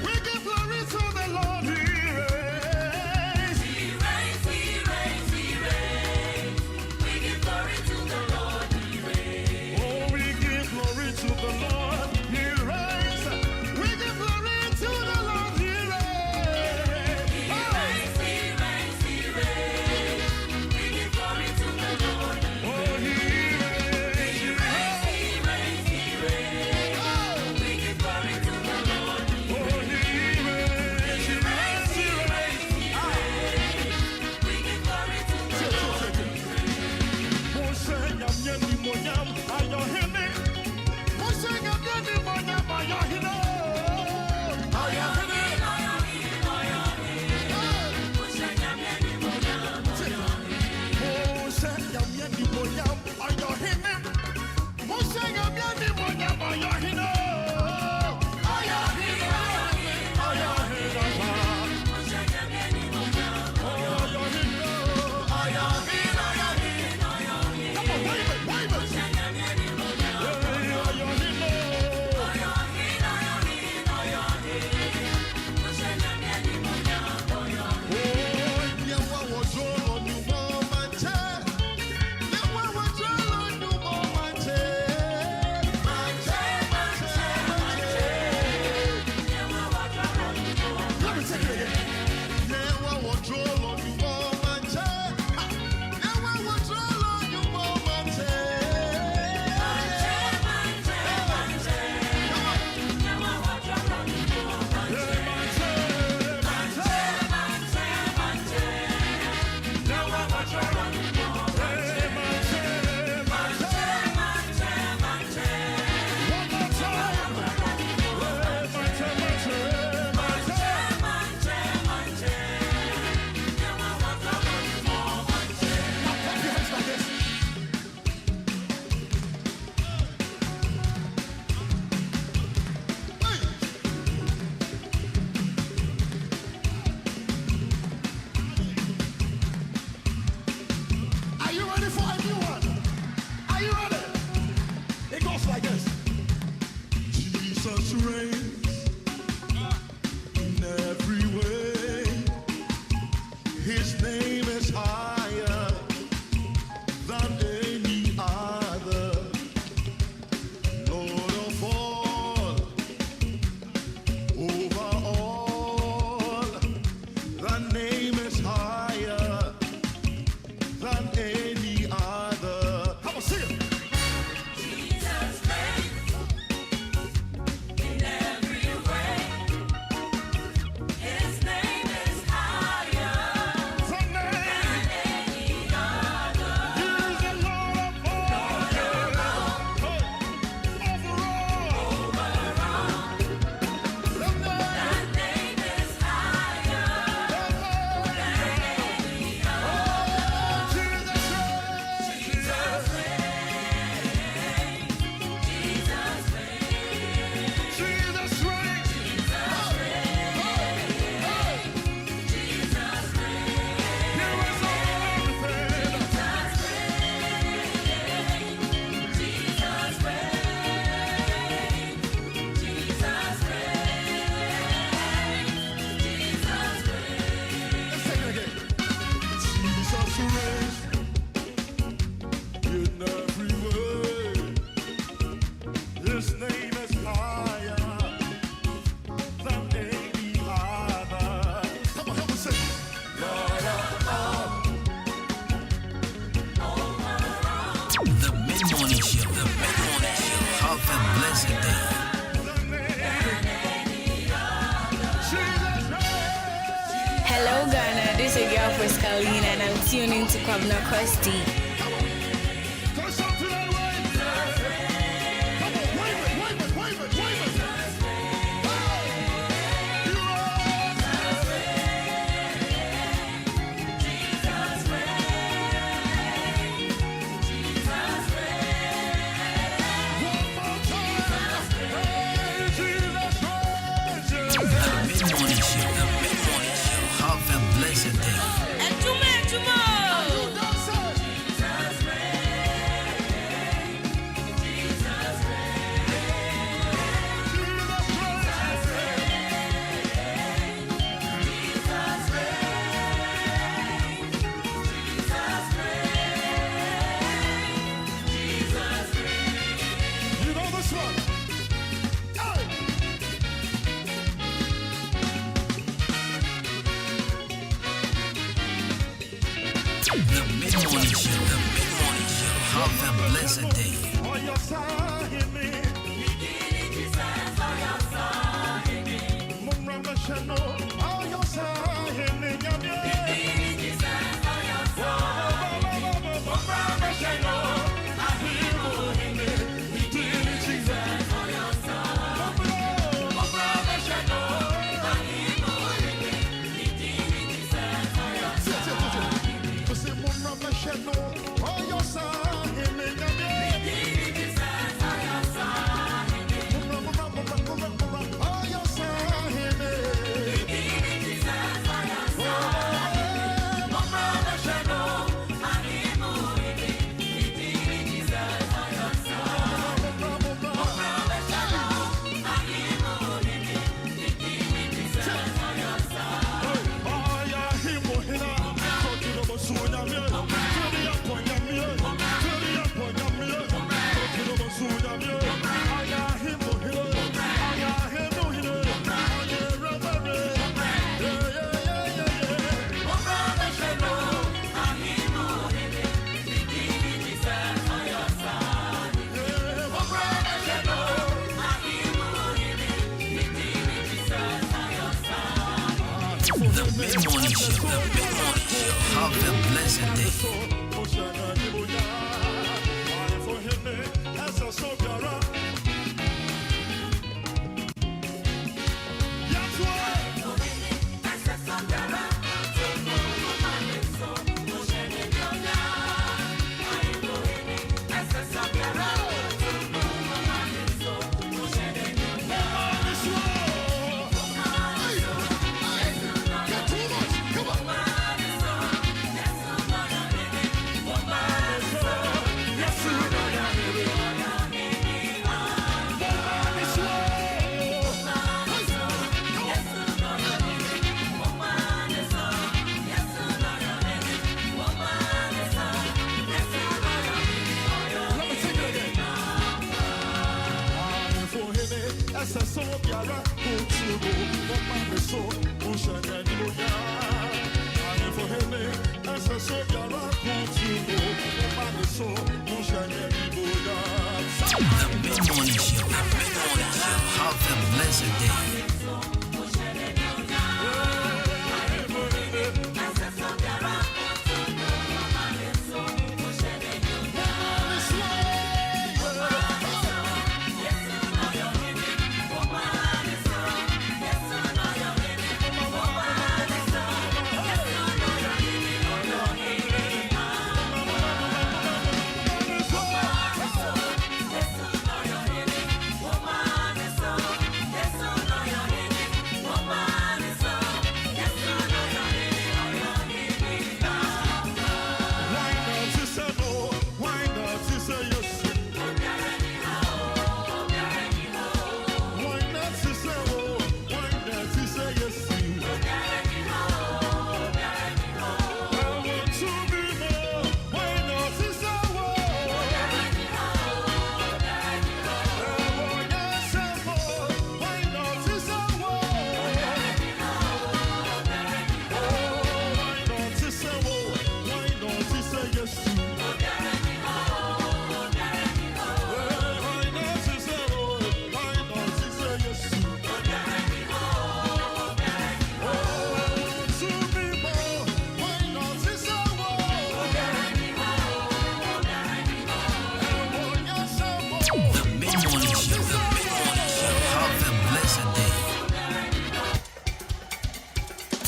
We give glory to the Lord. He reigns. Hello Ghana, this is your girl Priscalina and I'm tuning to Kwabna Kosti.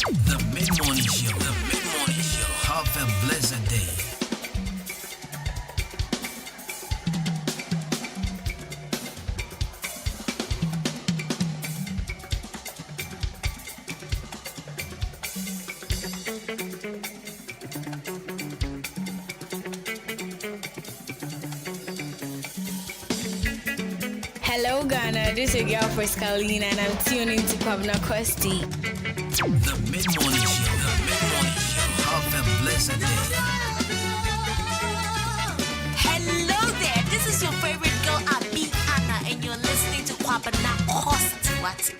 The Mid-Morning Show. The Mid-Morning Show. Have a blessed day. Hello Ghana, this is your girl Pascaline and I'm tuning to Promotional Purposes. The Mid-Morning Show. The Mid-Morning Show. Have a blessed day. Hello there, this is your favorite girl, Abi Anna, and you're listening to Promotional Purposes.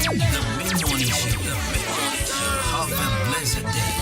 Mid-morning show. The mid-morning show. Have a blessed day.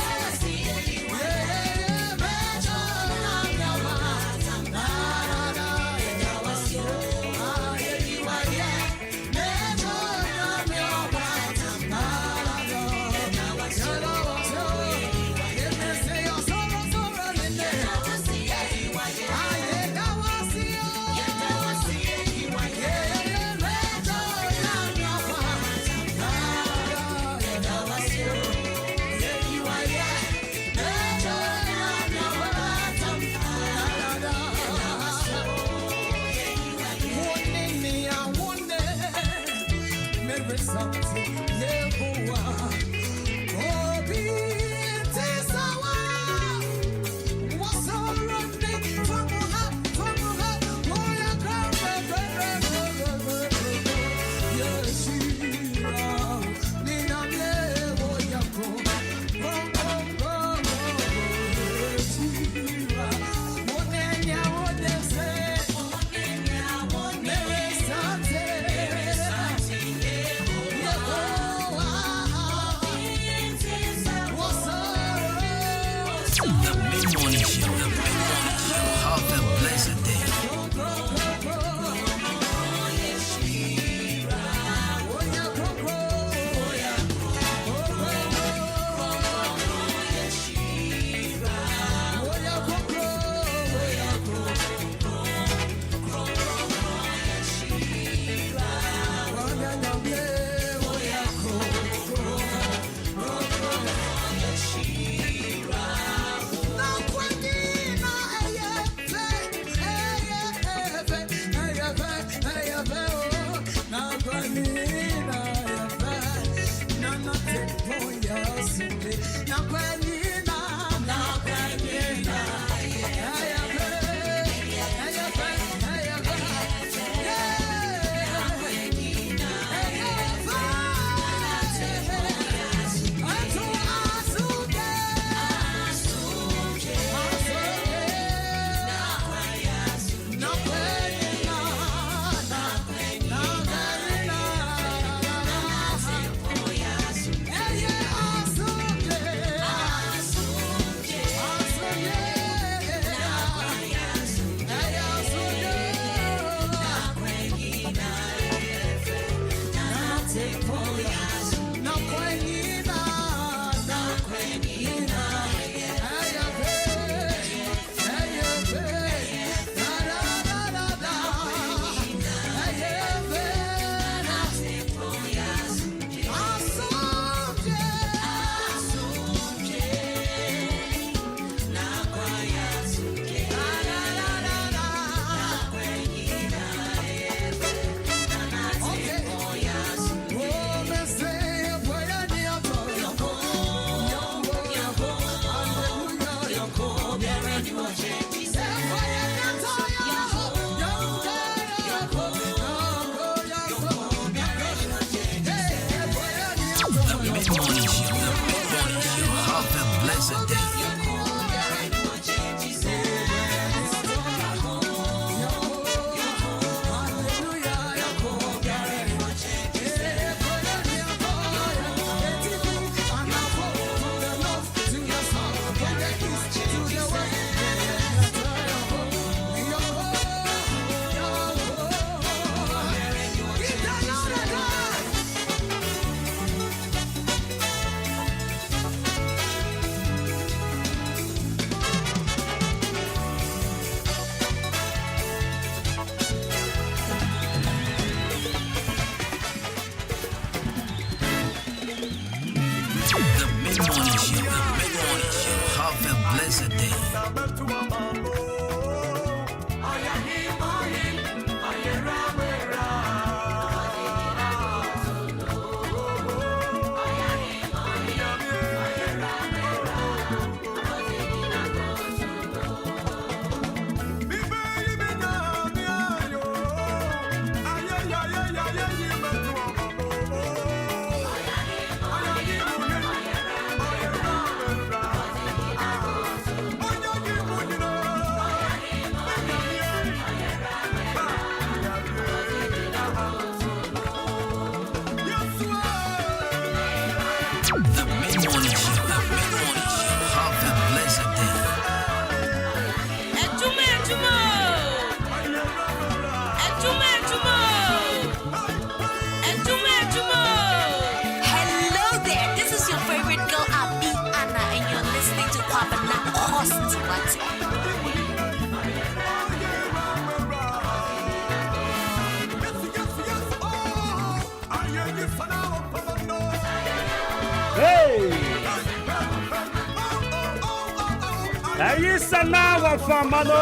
Ayisana wa famano.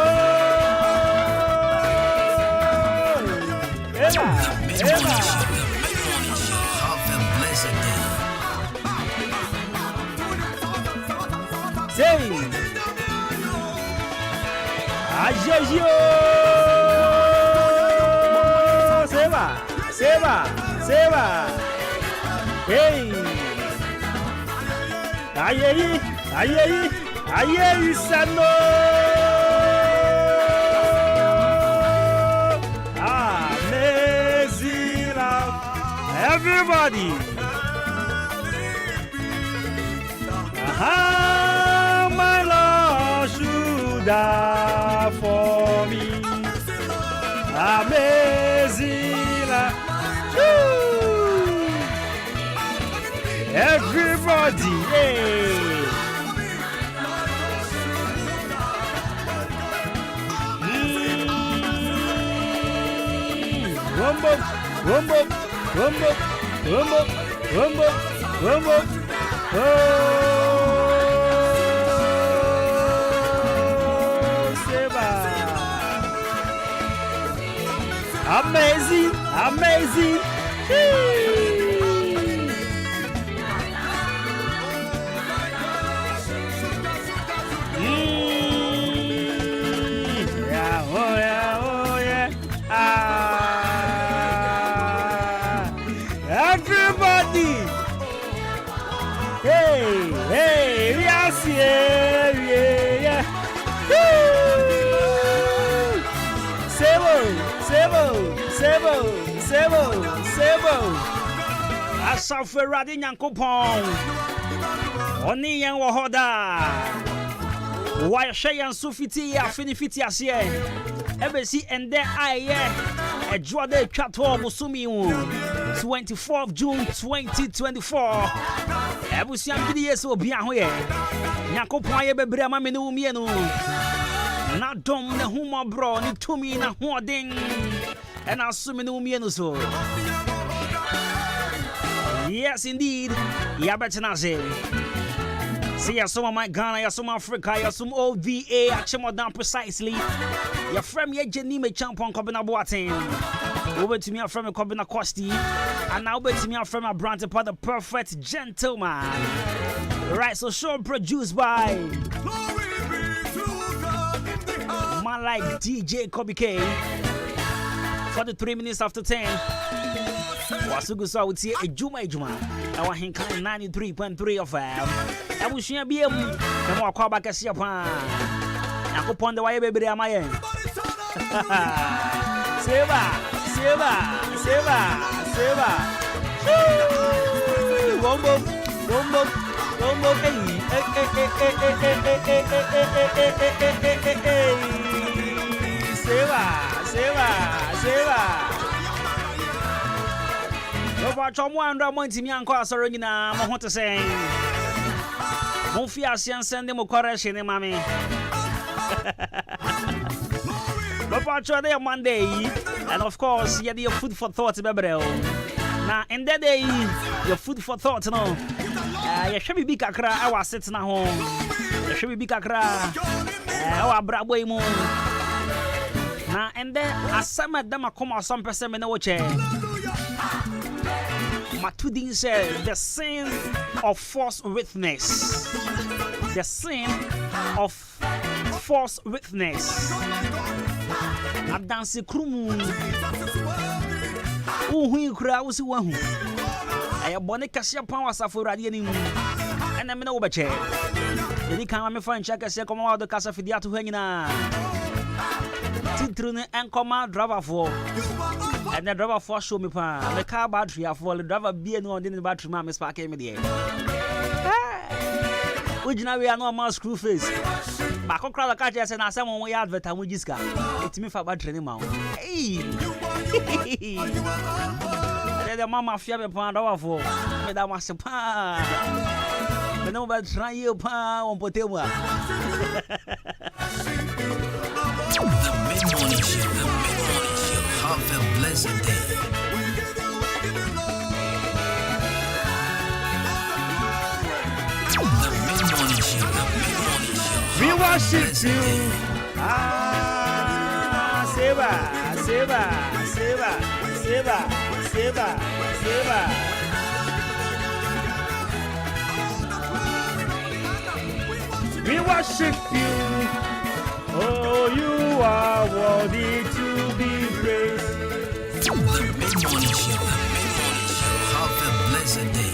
The mid-morning show. Have a blessed day. Say, Ajejo. Seba. Hey. Aye, sano. Amazing love. Everybody. My Lord should die for me. Amazing love. Everybody, hey. Rumbo. Oh, Seba. Amazing. Everybody. Hey, yes, yeah. Sebo. Asafu Erade Nyankopon. Oni yen wo hoda. Wa hwe yan so fiti ya fiti ase e. Ebesi ende aye. Ejwa de twato musumi 24th June 2024. Ebusiam gidi yeso obi ahoye. Nyankopon aye bebre ama me no mienu. Na dom na huma bro ni tumi na hoden. And I'll swim in the woman so. Yes, indeed. Yeah, better not say. See, you some of my Ghana, you some Africa, you some OVA, actually more down precisely. Your friend, your Jenny, me champion, Kobina Boatin. Over to me, a friend, Kobina Costi. And now, over to me, a friend, Brand upon the perfect gentleman. Right, so show produced by man like DJ Kobe K. 43 minutes after 10. Wasugu so would see Adwuma-Adwuma On Ahenkan 93.3 of FM. I will share be the more call back as Japan. I could ponder why baby am I. Seba. Wombo. Seba. Over Chomwanda Monty Mianco, sorry, now, I want to say, Monfiasian send them a correction, mammy. But there Monday, and of course, you had your food for thought, Bebrel. Now, in that day, your food for thought, no. You should be big akra, I was sitting at home. You should be big akra, our Brabway moon. Now, and then, as some of them are come out some person in the chair. Matudin said, the sin of false witness. The sin of false witness. Adansi krumu. Uhu kura usi wahu. Aya bone kasia pan wasafo Erade ni mu. Ena me na wo beche. Edi kan me fan chaka se koma wa do kasa fidia to hanyina. Titru ne enkoma driver for. And the driver for show me pan. The car battery for the driver be no on the battery man miss park me there. We are no more screw face. But I crowd catch us and I someone we advert and we just got it me for battery anymore. Hey, the mama fear me pan driver for me that was a pan. But no bad try you pan on potema. The mid-morning show. Have a blessed day. The mid-morning show. We Have a worship blessed you. day. Seba, Seba, Seba, Seba, Seba, Seba. We worship you. Oh, you are worthy to be praised. The mid-morning show. Have a blessed day.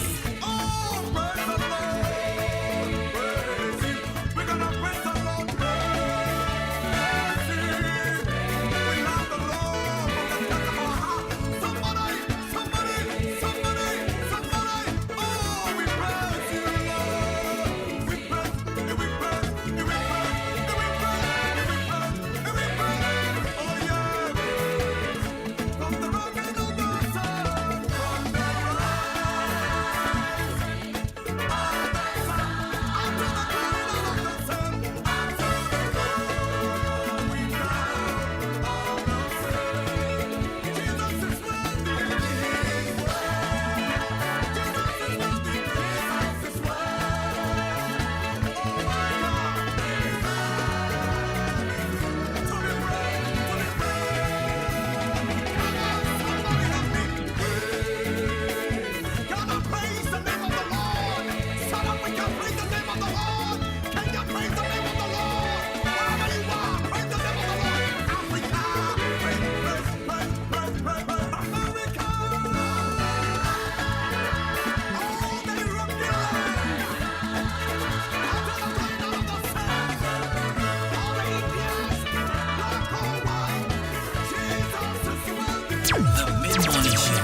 The mid-morning show.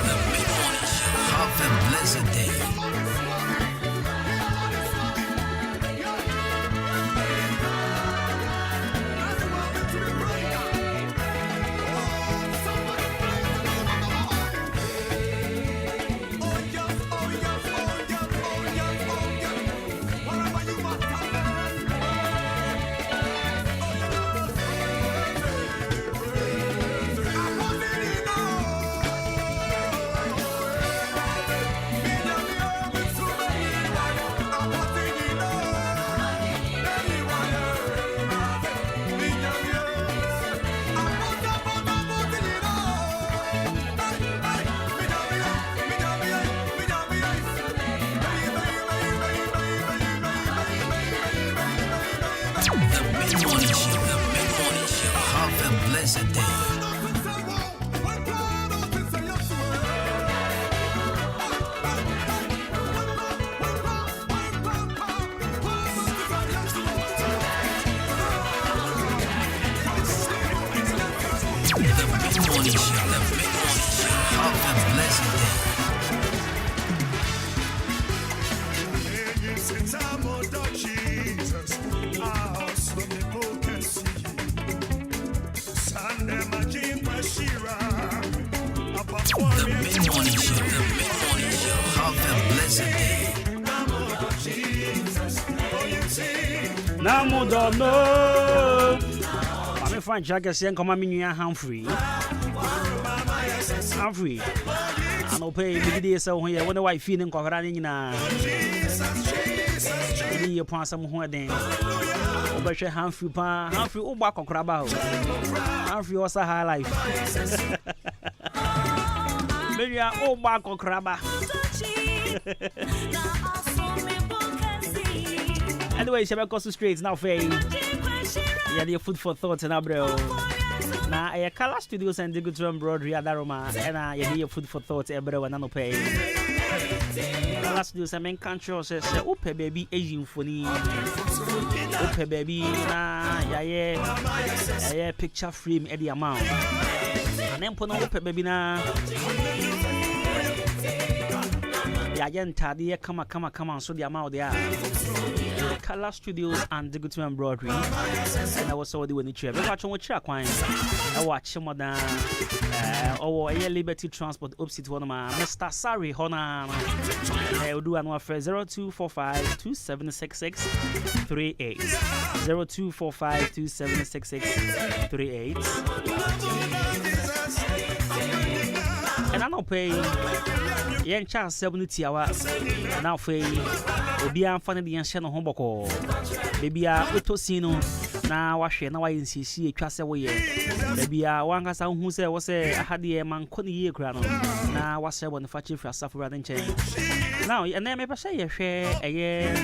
Have a blessed day. Have a blessed day. Have a blessed day. The mid-morning show. Have a blessed day. Now, don't know. I'm a fine jacket saying, come on, me, Humphrey. Humphrey. I don't pay me this so here. When the wife feeling covering na. You pass some more then. But Humphrey, Humphrey, oh, back on Crabao. Humphrey was a high life. Maybe I oh, back on Crabba. Anyway, Shabba Costa Streets now fame. Yeah, the food for thought and bro. Now, a color studios and the good embroidery at Daroma, and yeah, food for thought, bro, and no pay. Color studios, I mean, country says, Ope baby, Asian funny. Ope baby, yeah, picture frame at the amount. And then put on Ope baby na. Yeah, yeah, come on, so the amount there. Color Studios and the good embroidery. And I was already when it's here. But watch on what you're quite. I watch some of the Liberty Transport opposite one of my Mr. Sorry, Hona. I do an offer 0245 2766 38. 0245 2766 38. And I don't pay. Yen chance 70 hours. And now pay. Obi am funny the ancient homeboko. baby utosino na wahwe na waye nsisi etwa se woye baby wanga sa hu se wo se ahade man koni ye kura no na wase bo ne fachi fra safu ra nche now ene me pa say ye hwe eye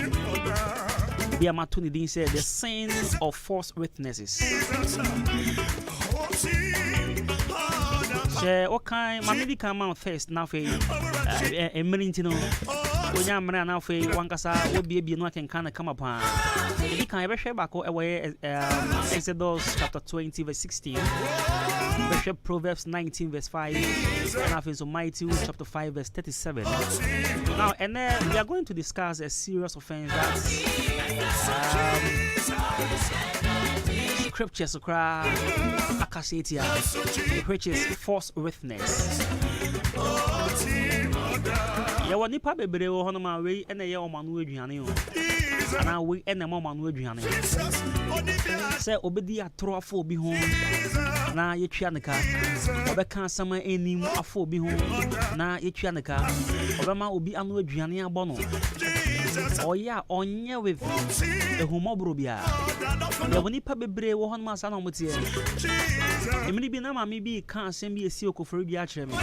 be amatuni din say the sins of false witnesses. Okay, my medical mount first now for a minute. When I'm now for one cassa will be no can come upon. You can ever share back away Exodus chapter 20, verse 16, Proverbs 19, verse 5, and after so Matthew chapter 5, verse 37. Now, and then we are going to discuss a serious offense that's scriptures akasetia, which is false witness. Ya wani pa bebre wo hono ma we ene ye o manu aduane o ana we ene mo manu aduane se obedi atro afo obi ho na yetwa neka obeka asama enim afo obi ho na yetwa neka obema obi anu aduane abono oya onye with ehumobro bia ya wani pa bebre wo hono ma sa na omotie emini bi na ma mi bi kan asem bi esi okoforo bi a kire me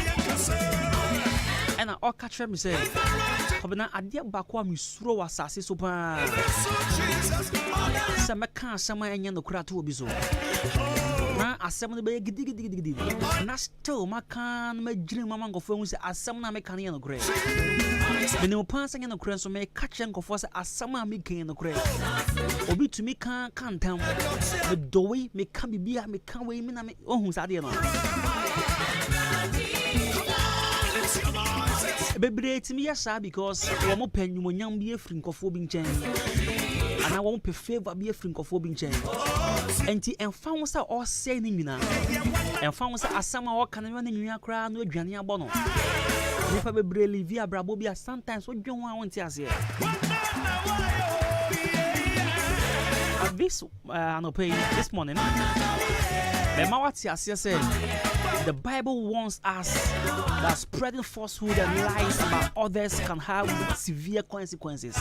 and I catch me say, Hobana, I dear Bakwa, Misro was sassy super. Some can some and the crowd will be so. Now, I summon the bag, dig. And I still my can make dream among of phones as some American in the grave. The new passing in the crest will make catch and go for as some making in the grave. Obi to me can't tell me. The doorway may come be I may come away, me, oh, who's idea. Bebre to me yasa because we mo pen you nyam be frinkofo bi nchen ana wo pe favor be frinkofo bi nchen enti emfa wo sa o say ni nyina emfa wo sa asama wo kan no nyua kra no adwane abo no nipa bebre live abrabo bi sometimes wo dwen wo anti ase this this morning the mawati ase say the Bible warns us that spreading falsehood and lies about others can have severe consequences.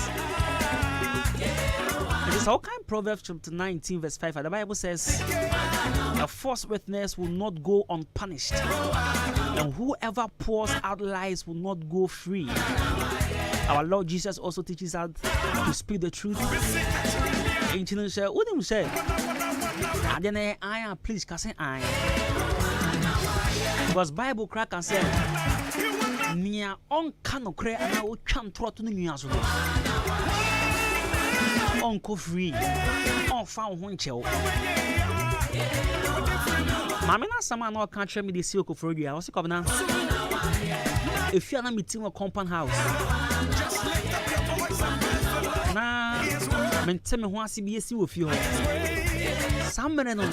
It is all kind of Proverbs chapter 19 verse 5. The Bible says, a false witness will not go unpunished, and whoever pours out lies will not go free. Our Lord Jesus also teaches us to speak the truth. Please, because Bible crack and say nia on kano kre ana o twan troto no nua so on ko free on fa ho nchew mama na sama na o kan twa me de si okoforo dua o se kobna if you na meeting a compound house na menteme ho ase bi esi wo fi ho samere no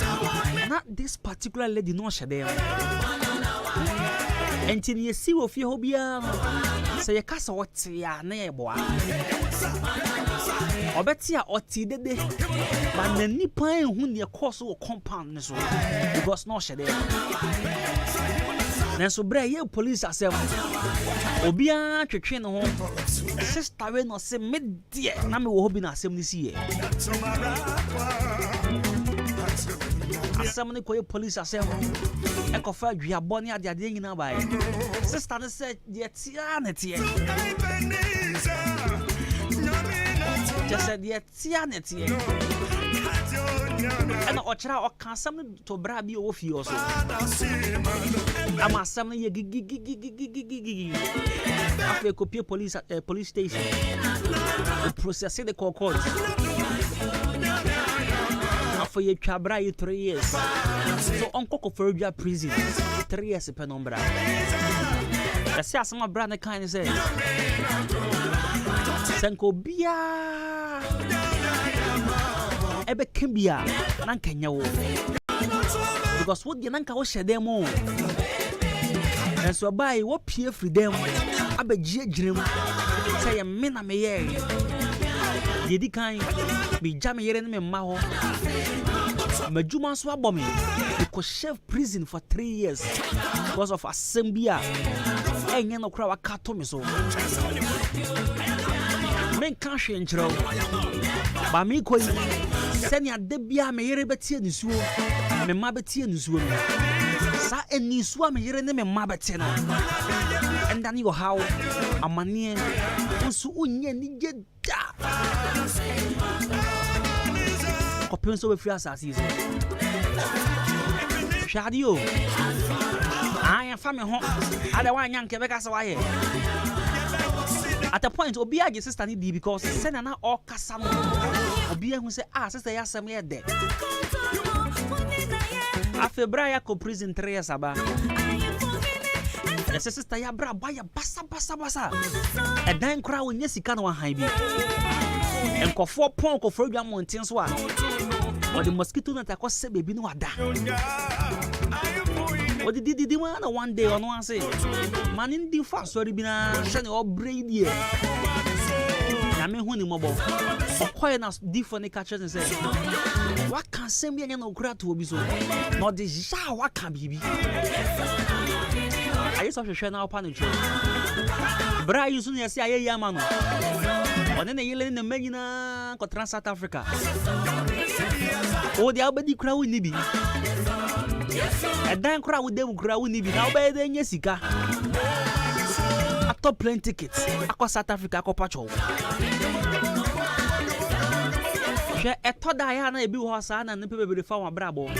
not this particular lady no shade enti ne si wo fi ho bia se ye kasa wote ya na ye boa obeti a oti dede ba na nipa ehu ne course wo compound ne so because no shade na so bra ye police asem obia twetwe ne ho sister we no se medie na me wo ho bi na asem ne si ye asem ne koye police asem e ko fa dua boni ade ade nyina bae sister ne se de tia ne tie just said de tia ne tie ana o kira o kan asem to bra bi o fi o so ama asem ne ye gigi afi copy police station process the court for you chabra 3 years so uncle for your prison 3 years per number I say some brand kind say sanko bia ebe kembia nan kenya wo because what the nanka wo shede mo and so buy wo pie freedom abegie girem say me na me ye yedi kan me jam yere ne me ma ho majuma so abomi because chef prison for 3 years because of assembly enye no kra waka to me so men kan hwe nkyerɛw ba me koi sɛne ade bia me yere betie nisuo me ma betie nisuo no sa enisuo me yere ne me ma betie no endane yo how amane nso unye ni geda kopenso we free asase so shadio aya fa me ho ada wa nya nke be ka se wa ye at a point obi age sister ni di because send na all kasa no obi hu say sister ya sam ye de afebra ya ko prison 3 years aba the sister ya bra ba ya basa edan kra wonya sika na han bi enkofo pon ko frodwa mountain so a or the mosquito net akose baby no ada what did one day on one say man in the fast sorry bina shane or braid here na me hu ni mobo okoye na different catches and say what can say me anya no kura to obi so no de ja what can bibi ayi so hwehwe na opa no tro bra yusu ne say ayi ama no one ne yele ne manyina ko trans South Africa o de abadi kura woni bi edan kura wo dem kura woni bi na oba de nya sika atop plane tickets akọ South Africa akọ pacho she etoda ya na ebi ho sa na ne pe bebe fa wa brabo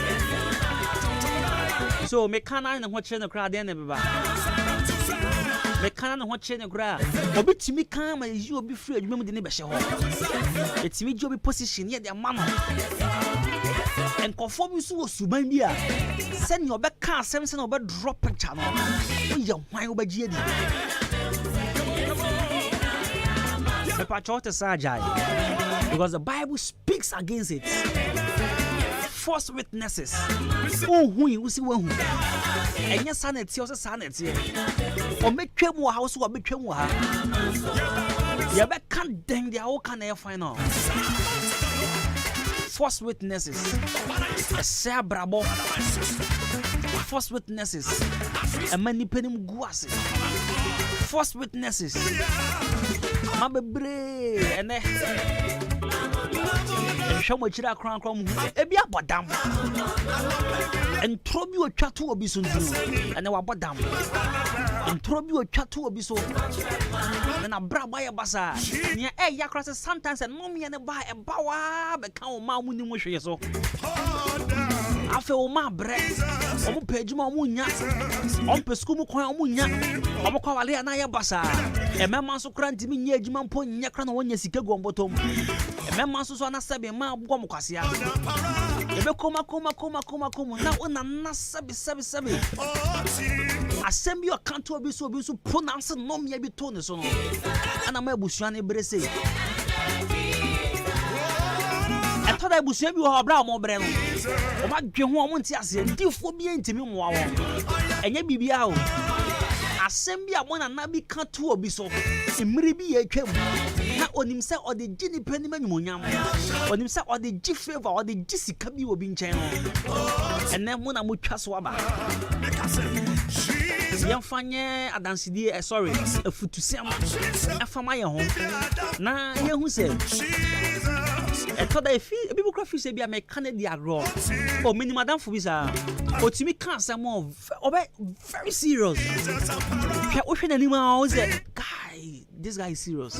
so me kana na ho kire ne kura de ne beba me kana na ho kire ne kura obi timi kan ma yi obi free adwuma mu de ne be hye ho etimi ji obi position ye de ama no enkofo bi so wo suban bi a send your back car 7 send over drop picture no we hwan oba gie di the patrol to sajai because the Bible speaks against it. False witnesses hu usi wa hu enya sanity o sanity o metwa mu ha so o betwa mu ha ya be kan den dia o kan e final false witnesses a brabo false witnesses a many penim guase false witnesses mabebre ene shomo chira kran mu ebi abodam entrobi otwa to obi so ndu ene wabodam entrobi otwa to obi so na braba ya basa nia ya krase sometimes no me ne ba e bawa be kan o ma mu ni mu hwe so afa o ma bre o mu pejuma o mu nya o pesku mu kwan o mu nya o mu kwa wale na ya basa e mema so kra ntimi nya ejuma mpo nya kra na wonya sika gombotom e mema so na sabe ma gwo mu kwase a ebe koma na ona na sabe assemble your can't obi so pronounce no me bi to ne so no ana ma ebusuan e brese eto da ebusuan bi ho bra mo bre no o ma dwe ho mo nti ase ndifo bi entimi moa wo enye bibia o assembly amona na bi can't obi so emri bi ye twam na onim se ode gini pani manyumonyam onim se ode gi favor ode gi sika bi obi nchen no ene mo na mo twa so aba yamfanye adansidie sorry afutusem afama ye ho na ye hu se etoda efi ebibu fi se bia me Canada agro o minimadam fu bisa otimi kan asem o be very serious o hwe na ni ma o say guy this guy is serious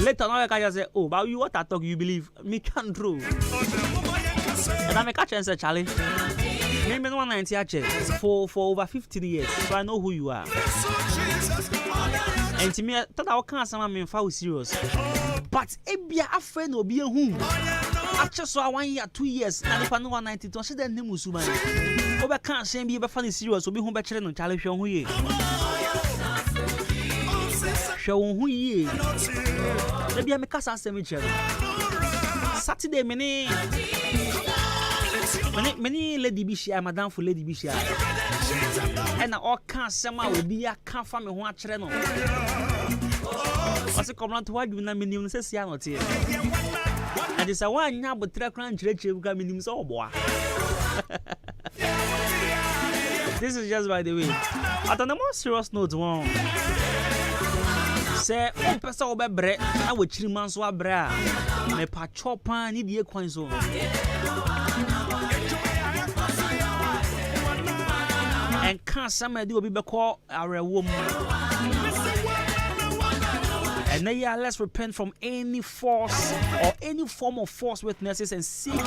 later now I can say oh but you what I talk you believe me can true and I make a chance Charlie me 190 ache for over 15 years so I know who you are and to me that I can't say me fa serious but ebia afre na obi ehu ache so 1 year 2 years na nipa no 190 to she den nemu suman obe kan shen bi be fa serious obi hu be kire no Charlie hwe hu ye hwe hu ye ebia me kasa asem kire Saturday many lady bi share madam for lady bi share and all can sema obi aka fa me ho a kire no wase komlant wa du na minim se sia no tie and this one nya botra kran kire kire buka minim se oboa This is just by the way. At on a more serious note, one. Say, one person over bread, I would 3 months wa bra. Me pa chopan ni be kwan so. And can't somebody will be called our woman. And now let's repent from any force or any form of false witnesses and seek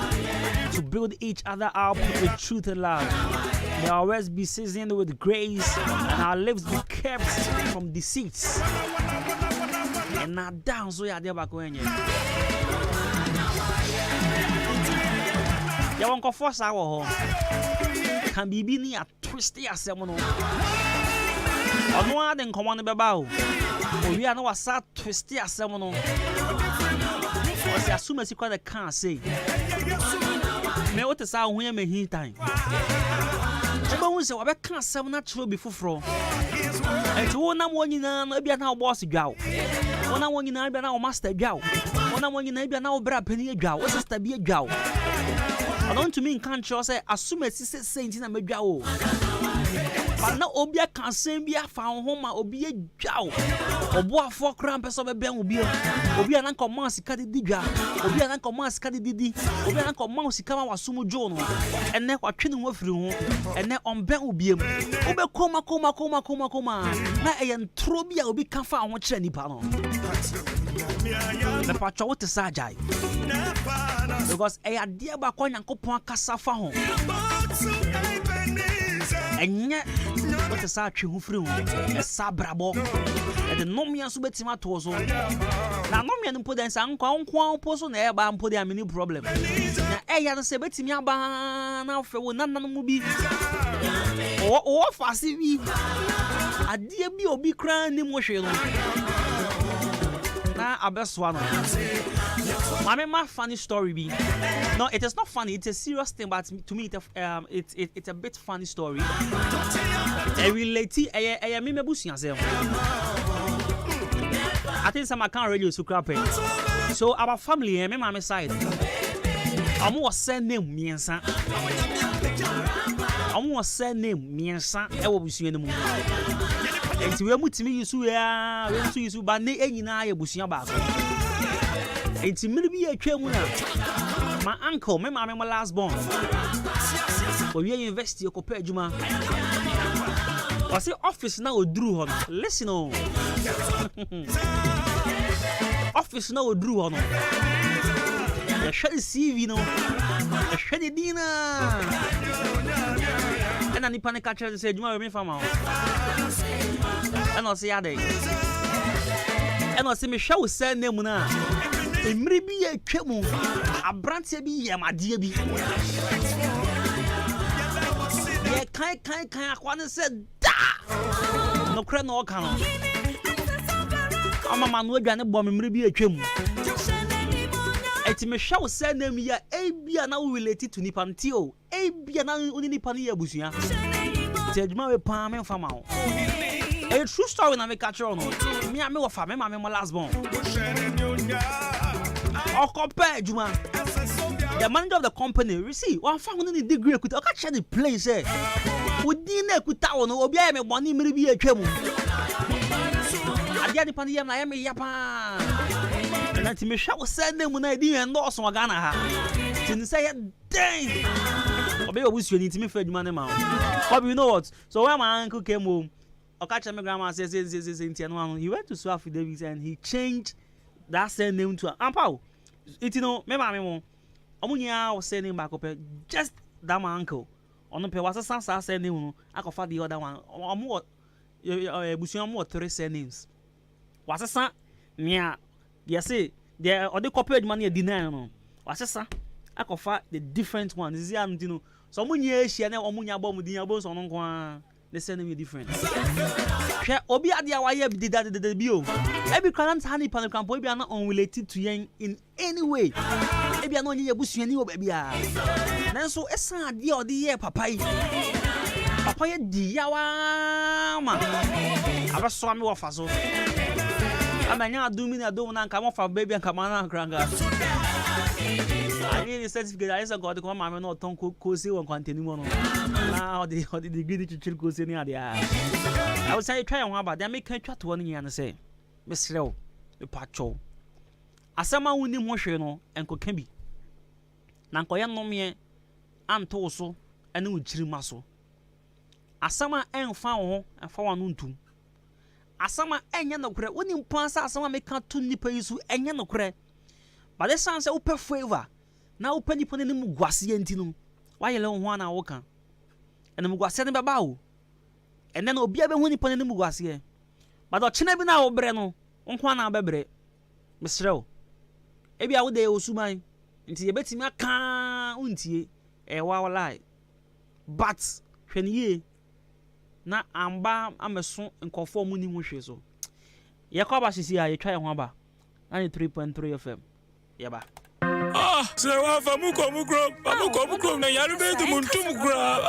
to build each other up with truth and love. May our words be seasoned with grace and our lips be kept from deceits. And now down so ya there back when you. You won't go force our home. Can be near twisty as someone. On one then come on the bow. We are not sad twisty as someone. Or as soon as you call the can't say. May what is our women in time. I can't say natural before. And to one one in a now boss go. One in a now master go. One in a now bra penny go. What's the be a go? I don't to mean can't you say as soon as he says saint in a go. But now Obia can send be a found home or be a jow. Or boy 4 crampers of a ben will be Obia and Uncle Mouse Caddy Diga, Obia and Uncle Mouse Caddy Didi, Obia and Uncle Mouse come was Sumo Jono, and then what training with you, and then on Ben will be Obe coma. Now I am Trobia will be confound with Chenny Pano. The patch out to Sajai because a dear Bacon and Copon Cassafa home. And yet, what is our true fruit? A sabrabo, and the nomian subetima tozo. Now, nomian put in some quam person air and put their mini problem. Now, I had a sebetimia now for none will be. Or fasci. A dear be or be crying in motion. Now, I best one. My funny story be. No, it is not funny. It's a serious thing, but to me, it's a bit funny story. I relate. I me busi yourself. I think some can't really so crappy. So our family, my mama side, I'm was send name miensa. I'm was send name miensa. I will busi any more. And we are muting you so ya. We are so you so bad. Ne any na ya busi about. It's maybe a chemuna. My uncle, my mama, my last born. But we invest your copay Juma. I say office now drew on. Listen on. Office now drew on. The shady CV no. The shady dinner. And I panic catcher and say Juma me from out. And I say Ade. And I say me show send them now. Maybe a chemo, a branch be a dear be. Yeah, can't, one said, da! No credit, no cannon. I'm a man with a bomb, maybe a chemo. It's me shall send them here, a be now related to Nipantio, a be now only Nipania Busia. Tell my palm and farm out. A true story, I make a catcher on me. I'm a family, my last born. Or compare Juma. The manager of the company receive one family degree could catch the place. Would dinner could town or be a money maybe a chemo. I get the Pandiam, I am a Japan. And that me shall send them when I didn't endorse Magana. Didn't say, dang. Or maybe you need to me for money. But you know what? So when my uncle came home, or catch my grandma says, he went to Swap with Davis and he changed that same name to Ampao. It know, me mama, Omunia was sending back up just that my uncle. On the pay was a son sending, I could find the other one. Or more, Busian more 3 surnames. Was a son? Yeah, yes, there or the corporate money dinner. Was a son? I could find the different ones. Is you know, someone years she and Omunia bomb with the abos on one. They send me different. Obi adia why did that the bio. Every client honey pan can be not unrelated to yen in any way. Maybe I know you bush any baby. Then so a son dear the year papa. Papa dear ma. I was so me off so. I mean, I do mean I don't come off a baby and come on, granga. I need a certificate. I said, God, come on, not tongue cozy or continue. Now, the degree to chill cozy near the eye. I would say, try one, but they make a chat 1 year and say, Miss Slow, the patrol. As someone who knew motion and could be. Nankoya no me and toso and no chiri maso. Asama en fa ho and fa wanu ntum. Asama enya no kure woni mpansa asama meka to nipa yisu enya no kure. But the sound say upe favor. Na upe nipa ne mu gwase enti no. Wa yele ho na wo kan. Ene mu gwase ne baba wo. Ene na obi abe ho nipa ne mu gwase. But o chine bi na wo bre no. Nko na bebre. Misrew. Ebi a wo de osuman. Nti yebetimi aka untie wa walai. But hweniye na amba ameso nkofo mu ni ho hwe so. Ye kwa ba sisi a ye twa ye ho aba. 93.3 FM. Yeba. Se wa fa mukro na yare be du muntum kura.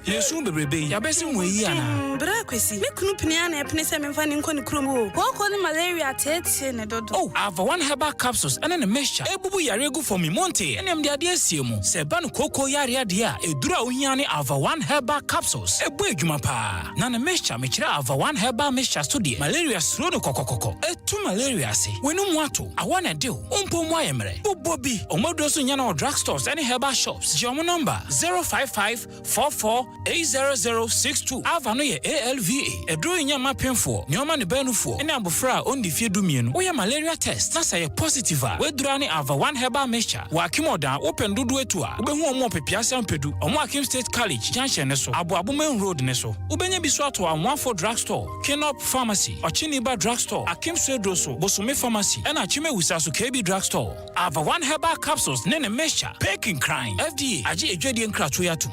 Yesu bebrebe ya besi mu yi ana. Bra kwesi me kunu pnia na epne se me fa ni nko ni krom o. Ko ni malaria tete ne dodo. Oh, Ava one herbal capsules ene ne mixture. Ebubu yare gu for me monte. Ene mde ade asie mu. Se ba no koko yare ade a edura ohia ne Ava one herbal capsules. Ebu adwuma pa. Na ne mixture me kira Ava one herbal mixture so de. Malaria suro no kokokoko. Etu malaria se. Wenu mu ato. Awana de o. Umpo mu ayemre. Bobi omodoso nya na drugstores any herbal shops. Jomo number 05544800062. Ava no ye ALVA. Edro nya mapemfo. Nyoma ne banufo. Ene abofra on di fie dumienu. Oya malaria test. Na say positive a. We dura ne Ava one herbal mixture. Wa akimoda open dudu etu a. Obehu omo pepiasa mpedu. Omo Akim State College junction ne so. Abo main road ne so. Ubenya bi so ato a 14 drugstore. Kenop Pharmacy. Ochiniba drugstore. Akim State so. Bosome Pharmacy. Ena Chime Wisasu KB drugstore. Ava one herbal capsules nene mixture. Peking crime. FDA. Aji ejwedi nkratu yatu.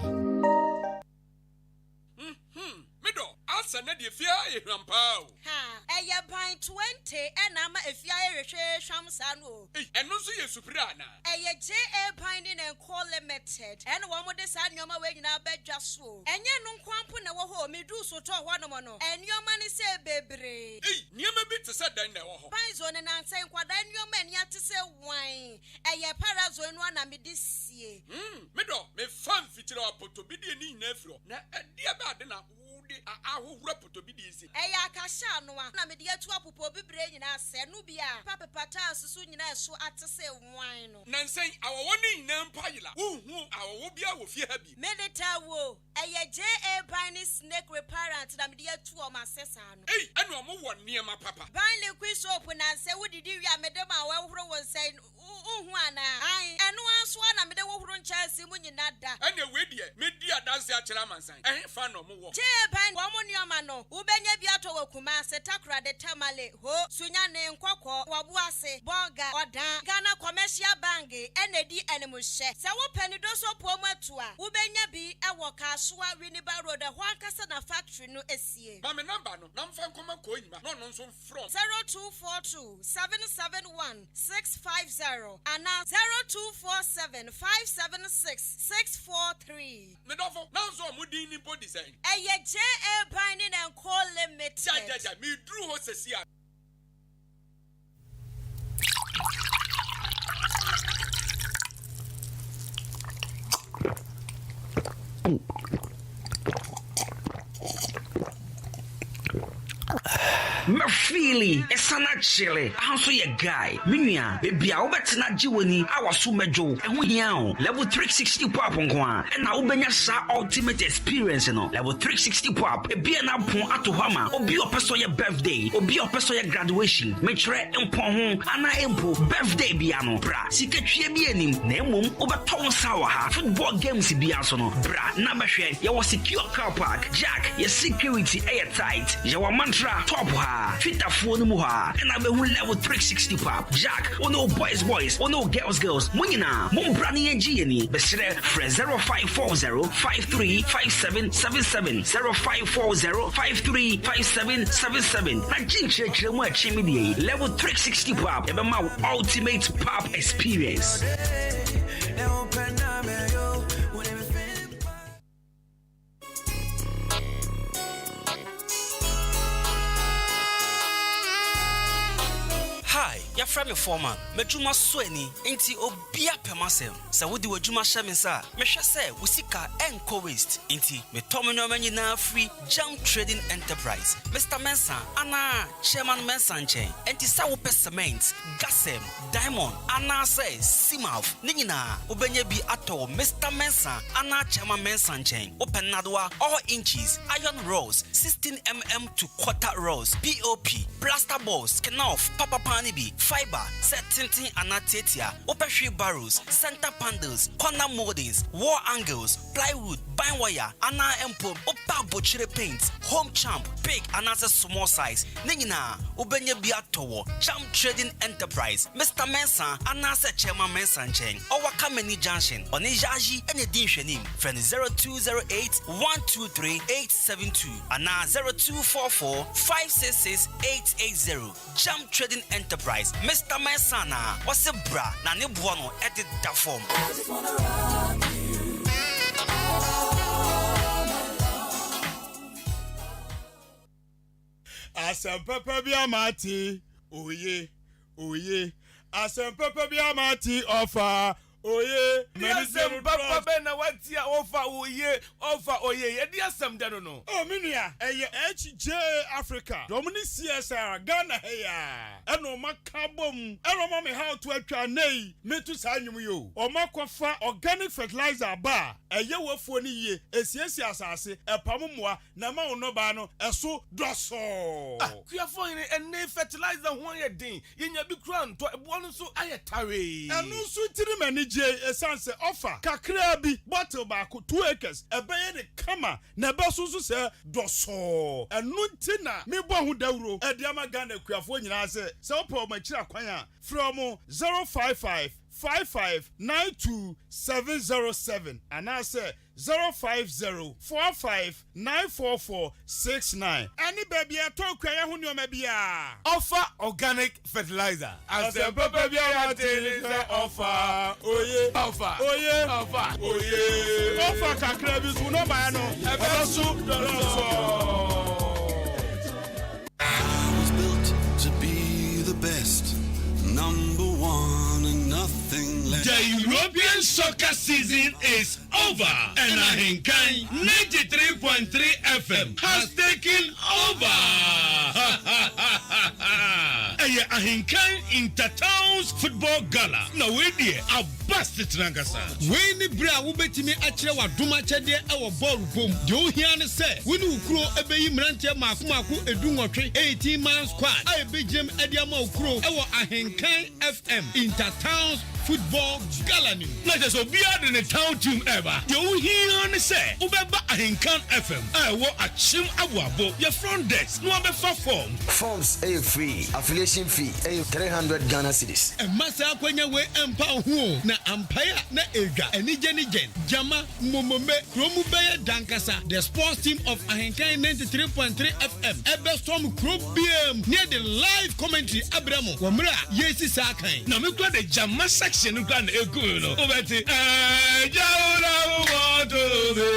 Asa na de fia ehwampao. Ha, eye ban 20 ena ma efia ehwehwe hwamsa no. Eno so ye supra na. Eye JA Binding and Co Limited. Ena wo mo de sa nyoma we nyina badwa so. Enye no nkwampo na wo ho medu so to ho no mo no. Enyoma ne se bebre. Niema bi tse dan na wo ho. Ban zo ne nanse nkwada nyoma eni ate se wan. Eye parazo enu na me de sie. Medo me fan fitira apoto bi de ni nyina afiro. Na ade ba de na ahura potobidi isi. Eya akasha no a na me de atu apopo bibre nyina se no bia papa pata asusu nyina so atese wan no. Nansen awowo ni nyina mpayila. Hu awowo bia wo fie ha bi. Medeta wo eye JA Binding Snake Reparant na me de atu o masesa no. Enu omo wo niema papa. Ban liquid soap na se wodidi wi amedema wa horo won se hu ana. Ai enu anso na me de wo horo nchase mu nyina da. Ene we die me di adanse akira mansan. Fa no mo wo. Ban wo mo nioma no ubenya bi ato wakuma se takra de tamale ho sunya ne nkokọ wabuase bonga odan Ghana Commercial Bank enedi enemuhye se wo panido so pomu atu a ubenya bi ewo Kasua Winneba Road ho ankasa na factory no esie ma me number no na mfa nkoma ko nyima no no nso from 0242 771 650 and 0247 576 643 me dofo na nso omudin ni body design JA Binding and Co Limited. Ja, me drew ho sesia. Mafili, esana chile. Ahanso ye guy. Minia, baby a obetena jiwoni awaso mejo. Eho hia o. Level 360 pop nko a. Na ubenya sa ultimate experience no. Level 360 pop. Ebi na pon ato hama. Obi opeso ye birthday, obi opeso ye graduation. Mechre empon ho ana empo birthday bia no. Bra, sikatwie bi anim. Na emom obeton sawa ha. Football games bia so no. Bra, na behwe ye was secure car park. Jack, ye security airtight. Ye wa mantra top ha. Twitter phone mu ha and I be level 360 pop Jack no boys no girls munyina mum brani engi ni besre 0540 535777 0540 535777 na jinchire mu achi me level 360 pop e be ma ultimate pop experience. ya fra me forma medwuma so ani enti obia pemasem se wodi wadwuma hye me sa mehwe se wusika enko waste enti me tomenyo manyina free Jam Trading Enterprise Mr. Mensa ana chairman Mensa nchen enti sa wo cement gasem diamond ana say simaf ningina obenya bi ato Mr. Mensa ana chairman Mensa nchen open nadwa all inches iron rolls 16mm to quarter rolls POP plaster balls kenof papa pani bi fiber set tinting anatetia opehwe barrels center panels corner moldings wall angles plywood bind wire ana empom opa bochire paint home champ big another small size ningina obenya bi ato Jam Trading Enterprise Mr. Mensa anasa chairman Mensa nchen owaka many junction on Ijaji ene din hwenim friend 0208 123 872 ana 0244 566 880 Jam Trading Enterprise Mr. Mensa na wase bra na ne boa no edit da form Asem papa bi amati oye asem papa bi amati offer oye asem papa be na watia offer oye ye dia asem de no oh minia eye HJ Africa domini CSR Ghana heya eno makabom eno ma me how to atwa nei metu sa nwum yo o makofa organic fertilizer ba eye wafuo ni ye esiesi asase epammoa na ma ono ba no eso doso kuafo ni ene fertilizer ho ye din yenya bi kura nto ebo no so ayetare enu so tiri mani je esanse offer kakra bi bottle ba ko 2 acres ebeye de kama na besusu se doso enu ntina me bo hu dawro ediama Ghana kuafo nyina se opo ma kira kwan a from 055 5592707 and I say 05045944469. Any baby I talk where you know maybe offer organic fertilizer. As a baby I offer. Oh yeah. Offer. Oh yeah. Offer. Oh yeah. Offer kakrebis who no buy no. I was built to be the best. Number one and nothing less. The European soccer season is over and Ahenkan 93.3 FM has taken over. Ahenkan Intertowns Football Gala. Na we dey abast trangasa. We ni bra wo betimi akire wa duma chede e wo ball bom. De o hia ne se, we ni ukuro ebeyi mrantie maako edu nwotwe 18-man squad. Ai bejem ediama ukuro e wo Ahenkan FM Intertowns Football Gala ni. Na je so bia de ne town team ever. De o hia ne se, ubeba Ahenkan FM. Ai wo achim aboabo. Your front desk no abefa form. Forms are free. Affiliation fee is 300 Ghana cedis. E masa kwanya we empa ho na ampaya na ega enigen jama momombe kromu beye dankasa. The sports team of Ahenkan 93.3 FM ebe storm kro biem near the live commentary abramo wamra yesi sakan na me kura the jama section kura na egu no obeti jaura wo to be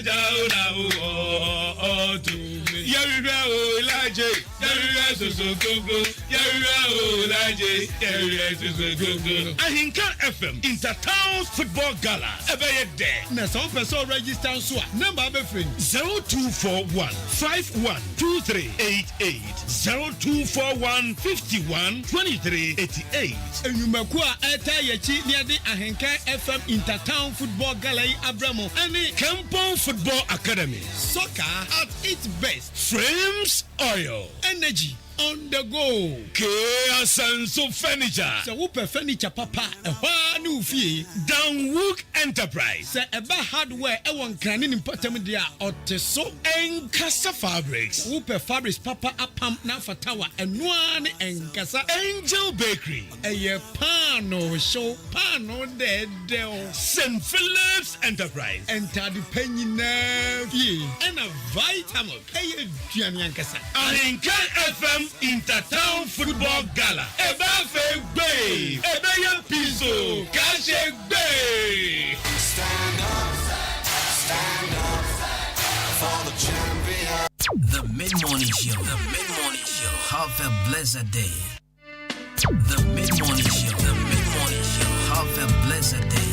jaura wo to be yariwa o laje yariwa so gogo yariwa o laje yariwa so gogo Ahenkan FM Intertowns Football Gala ebeye de na some person register so number be friend 0241 512388 0241 512388 enyumaku a eta yechi near the Ahenkan FM Intertown Football Gala abramo any Kampong Football Academy soccer at its best. Frames Oil Energy on the go. K-Asanso Furniture. Se wupe furniture papa. Ewa ni ufie. Downwook Enterprise. Se eba hardware ewa nkrani nimpatem dia oteso. Enkasa Fabrics. Wupe fabrics papa apam na fatawa. Enwa ni enkasa. Angel Bakery. Eye pano show. Pano de. St. Philip's Enterprise. Enta di penyi na fie. Ena Vitamilk. Eye duani enkasa. Ahenkan FM Intertown Football Gala. Eba fe gbe. Eba yan piso. Kache gbe. Stand up for the champion. The Mid-Morning Show. Have a blessed day. The Mid-Morning Show. The Mid-Morning Show. Have a blessed day.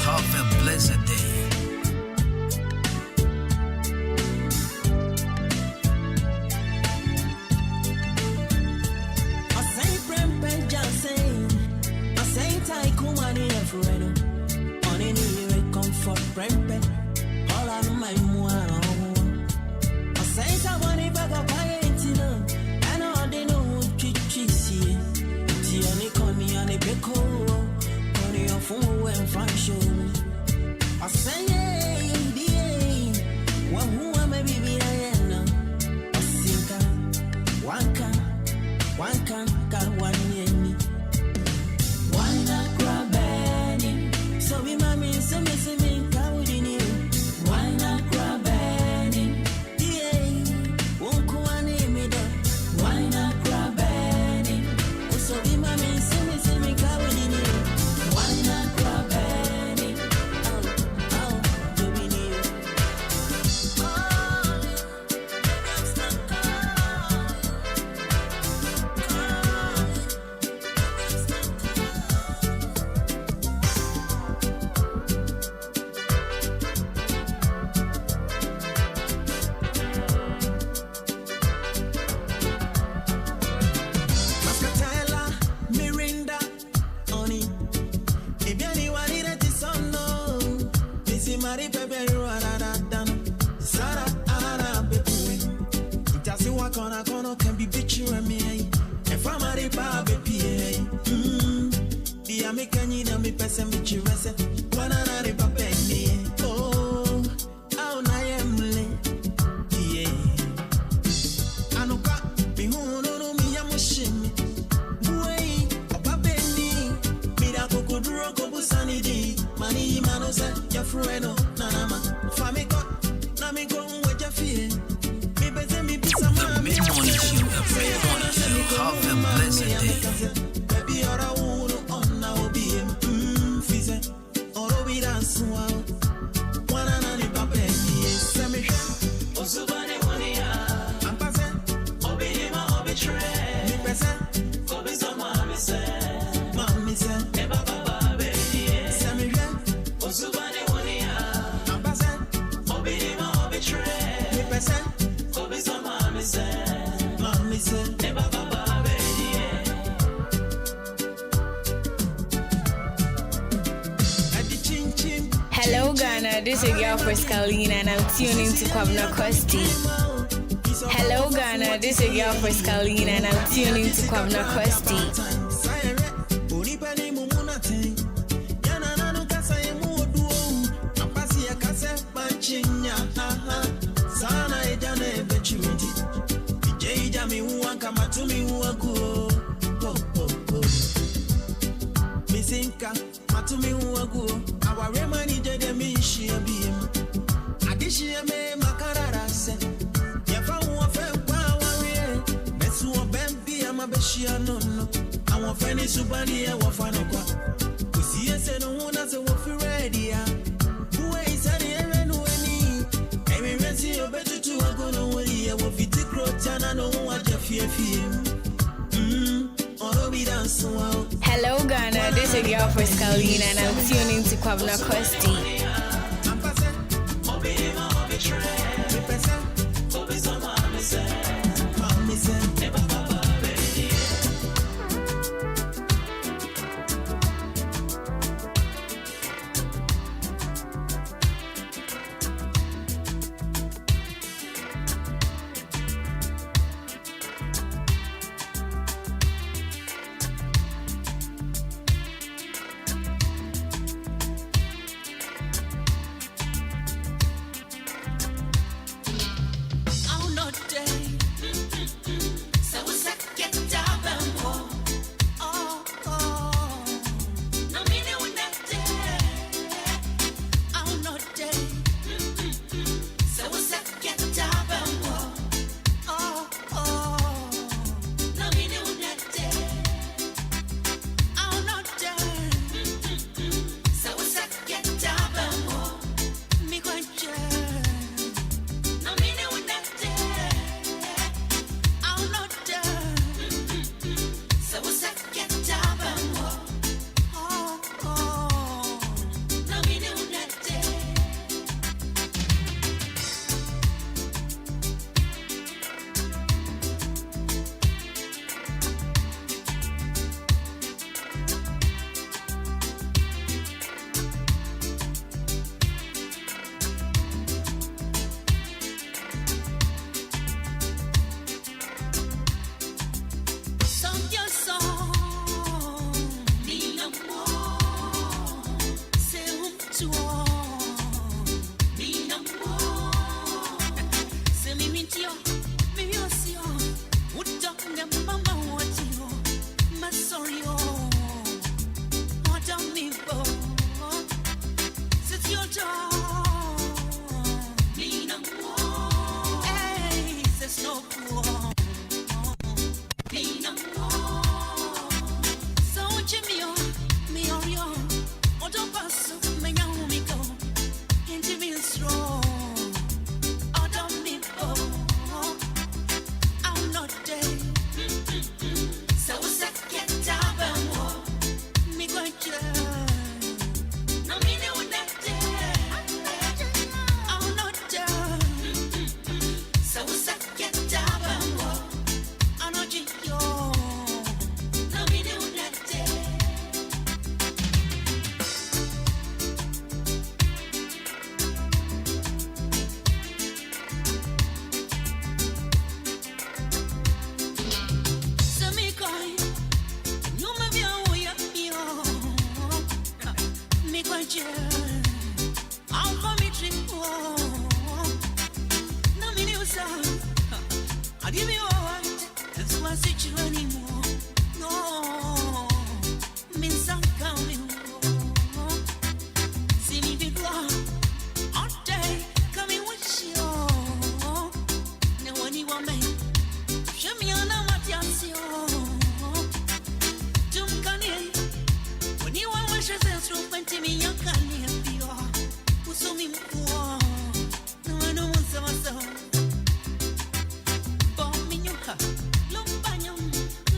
Have a blessed day. Hello Ghana, this is girl for Scalina and I'm tuning to Kwabna Kosti. Hello Ghana, this is girl for Scalina and I'm tuning to Kwabna Kosti. Misinka matumi uagu aware mani jede mi shia biem adishia me makarara se yafa wo fe kwa wawe mesu obembi amabeshia nono awon fe ni subani e wo fa no kwa kusie se no huna se wo fi ready ya buwe isani ere no eni emi resi obetutu agono wori e wo fiti krotana no wa jafie fie Hello Ghana, this is girl for Scalina and I'm tuning to Kwabna Kosti.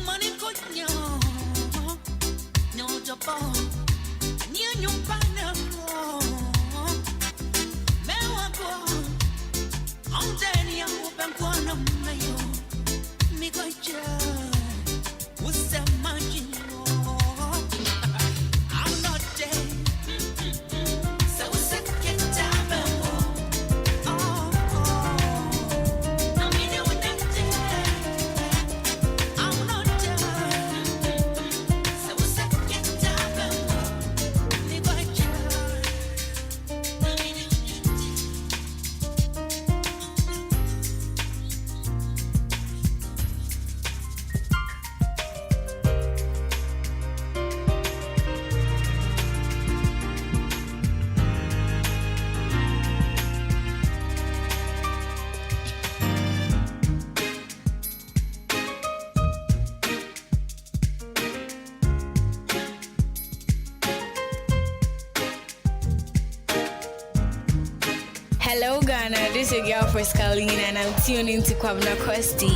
Money Hello Ghana, this is your girl Frescaline and I'm tuning to Kwabena Kwesti.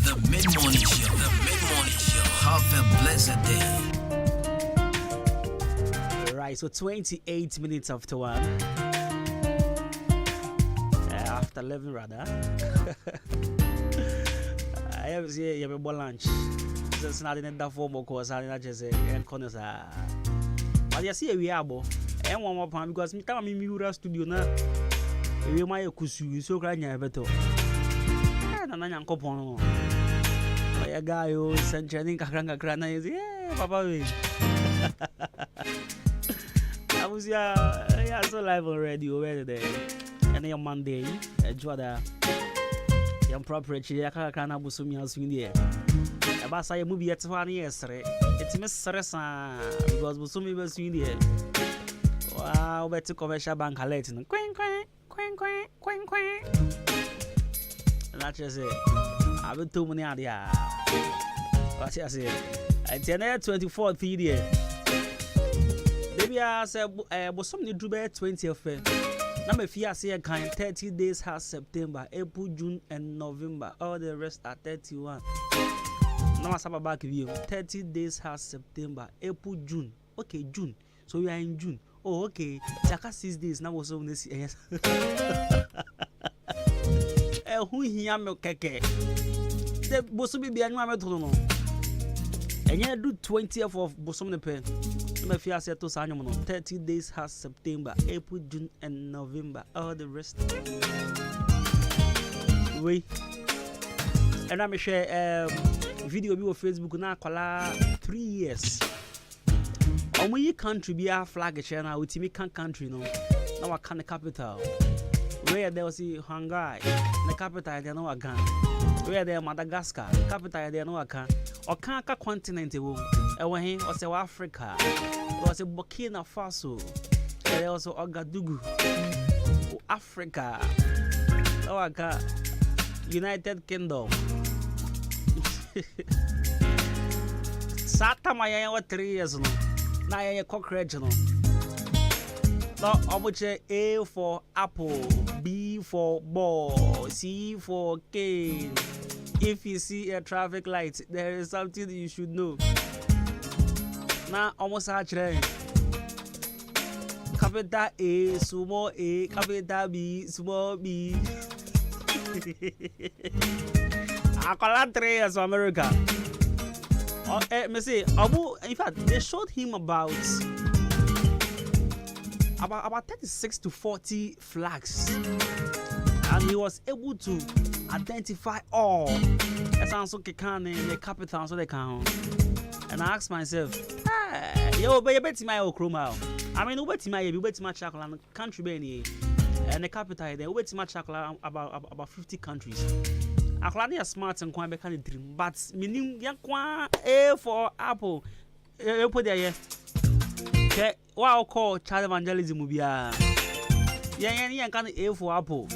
The Mid-Morning Show. The Mid-Morning Show. Have a blessed day. Right, so 28 minutes after 1. After 11 rather. I have to say, you have a lunch. It's not in that form of course, I just say, and corners are. But you see, we are both. And one more time because me tell me Miura studio now. We might kusu so crying a better. And I'm copon. A guy who is sending Kakanga Crana is, yeah, Papa. I was so live on radio today. And then Monday, Joda. Young property, Yakakana Busumi as in the air. About say a movie at 1 yesterday. It's Miss Sarasa because Busumi was in the air. Wow, better commercial bank collecting. Quang. And that's just it. I will too many idea. What's I say? It's an 24th year. Maybe I said, was something to be 20th. Number 4 I say, 30 days has September, April, June, and November. All the rest are 31. Now I have a back view. 30 days has September, April, June. Okay, June. So we are in June. Oh, okay. Jaka 6 days. Now was on this. Yes. Who here me keke? The bosom be anwa me to no. Enya do 20th of bosom ne pen. Me fia say to sanyo no. 30 days has September, April, June, and November. All the rest. Wait. And I share video bi on Facebook na kwala 3 years. Omo country be a flag share na with me country no. Na wa kan capital. Where there was Hungary, the capital there no again. Where there Madagascar, capital there no again. Or Kanka continent when he was Africa. There was a Burkina Faso. There was Ouagadougou, Africa. Oh, United Kingdom. Sata Maya 3 years no. Now I cockroach no. No, A for apple, B for ball, C for cane. If you see a traffic light, there is something that you should know. Now, almost actually, capital A, small a, capital B, small b. I call that 3 years of America. Me say, in fact, they showed him about 36 to 40 flags, and he was able to identify all. That's also the capital, so they can. And I asked myself, hey, yo, but you bet my old chroma. I mean, you bet my chocolate country, and the capital, they bet my chocolate about 50 countries. I can't smart and quite a dream, but meaning A for apple. You put there, okay, what I call child evangelism will be yeah, can A for apple.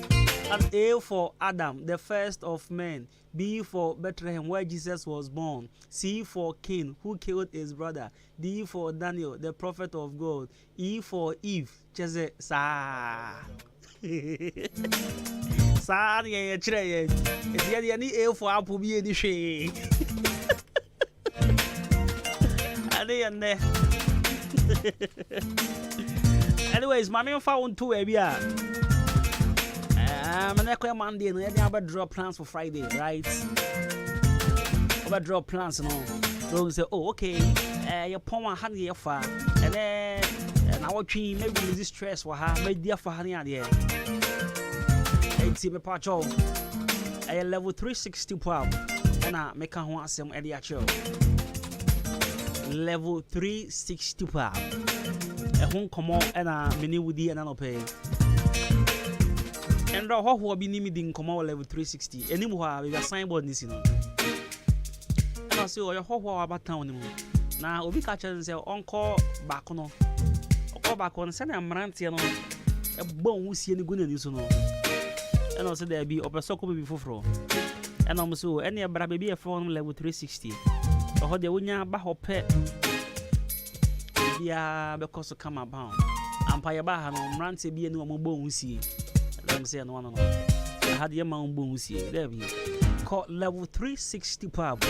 And A for Adam, the first of men. B for Bethlehem, where Jesus was born. C for Cain, who killed his brother. D for Daniel, the prophet of God. E for Eve, just sa. Sa ye chire. It's any A for Apple be any shade. Anyways, my main found two area. I'm not Monday, and I have draw plans for Friday, right? Over draw plans, you know. So we say, oh, okay, your poem had here far, and then our tree maybe this stress for her, maybe dear for honey at the end. It's a patch of a level 360 pub, and I make a one some Eddie show. Level 360 pub. A home come on and a mini would be an pay. And the whole will be needing come on level 360. Anymore, we are signboard this, you know. And I say, oh, your whole about town. Now, we catch and say, encore back on. Or back on, send a Marantiano. A bone we see any good news, you know. And also, there be upper socket before. And I'm so any a baby a phone level 360. Or the winner back or pet. Yeah, because to come about. Empire Bahan, Ranty be no more bones see. Let me say, no, no. I had your mount bones here. There we called level 360 pub.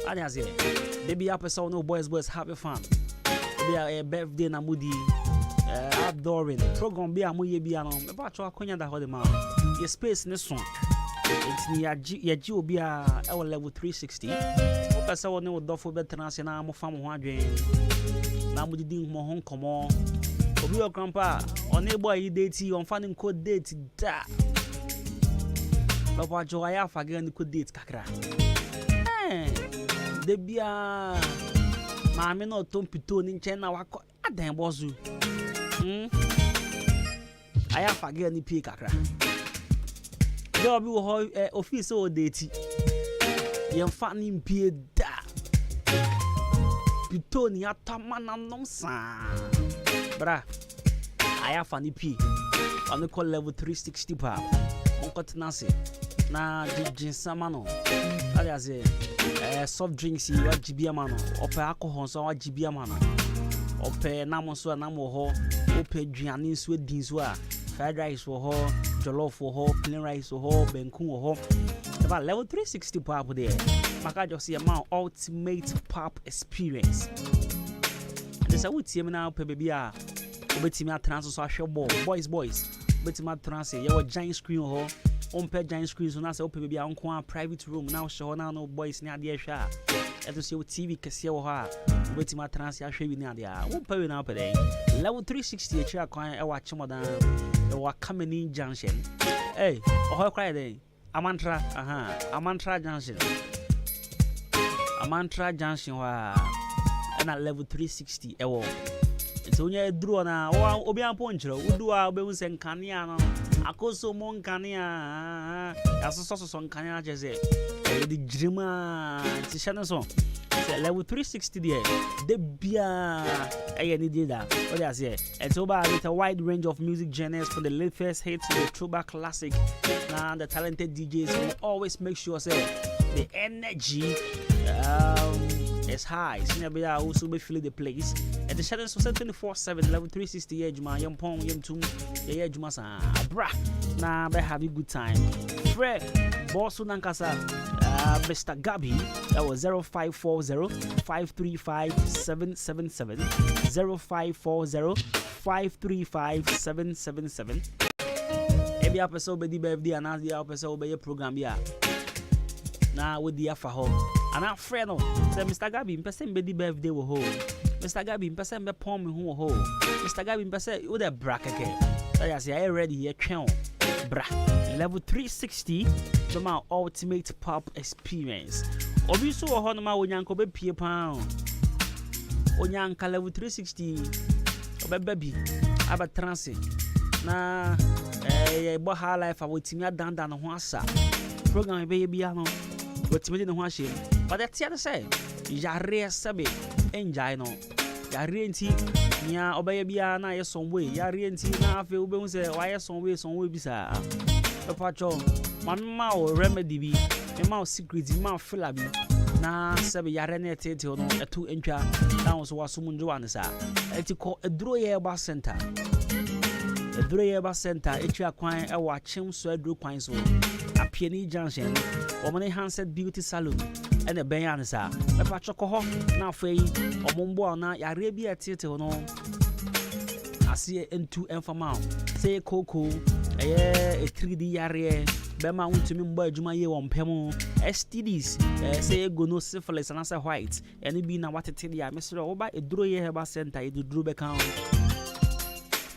And as it, they be up so no boys have fun. They are a birthday na moody outdooring program be a moye be an about your conya that hold them out. Your space in this one. It's near G be our level 360. Pesa woni wo dofo betenase na mo fam ho adwen na mo didi mo ho nkomo obi o grandpa on ebo ayi date on fa nko date da baba jo aya fa ga nko date kakra de bia ma me no tompito ni nche na wako adan bozu aya fa ga ni pie kakra de obi wo office o date yem fani mpie da pitoni atamana nomsa bra aya fani pi on call level 360 pa on kotinase na jinsa no alias soft drinks yi wajibia mano ope alcohol so wajibia mano ope namonso anamo ho ope duane nso edin so a fried rice wo ho jollof wo ho plain rice wo ho benku wo ho about level 360 pop there. Maka just see a ultimate pop experience. And this I would see me now baby a obeti me trans so ahwe ball. Boys obeti me trans your giant screen ho on per giant screen so na say baby a onko private room now show now no boys ni ade hwa. Eto see TV kese wo ha obeti me trans ahwe bi ni ade a wo pa we now per level 360 e chia kwan e wa chimodan e wa Kameni Junction. Hey, oh cry there. Amantra Junction. Amantra Junction wa na level 360 ewo. So nya edru na obi amponchiro udu a obe unse nkania no. Akoso mo nkania. Asoso nkania jeze. The drima ti channel so. Level 360 there. The bia any did that. What I say? It's over with a wide range of music genres from the latest hits to the throwback classic. Now the talented DJs will always make sure say the energy is high. Sinabia also be filling the place. And the channels was 24/7 level 360 Ejuma yam pong yam tum ye Ejuma sa bra. Now be have a good time. Fred Boss Nankasa Mr. Gabi, that was 0540-535-777 0540-535-777. Every episode be the birthday and the episode be your program here. Now with the afa ho. And our friend say Mr. Gabi, person be the birthday wo ho. Mr. Gabi, person be pom me ho. Mr. Gabi, person with a bracket. I say I ready here twen. Bra. Level 360 the my ultimate pop experience. Obi so ho no ma onyanko be pie pan. Onyanka level 360 obebabi aba trance na bo high life awotimi adanda no ho asa. Program be bia no wotimi de no ho ahye. But that say yare sabe enjoy no. yare nti nya obeye bia na ye some way yare nti na afi obehu se why some way bisa epacho mamma o remedy bi ma o secret ma fila bi na sebe yare na tete no etu entwa na so wasum njo ansa eti ko eduro ye ba center etwa kwan e wa chim so eduro kwan so apieni junction omone handset beauty salon ene ben ansa epacho ko ho na afei omombo na yare bi tete no ase entu enfama say koko a 3D yare bema untumi mbo adwuma ye wompem STDs say gono syphilis and say white ene bi na watete dia mesre oba eduro ye heba center eduro be kan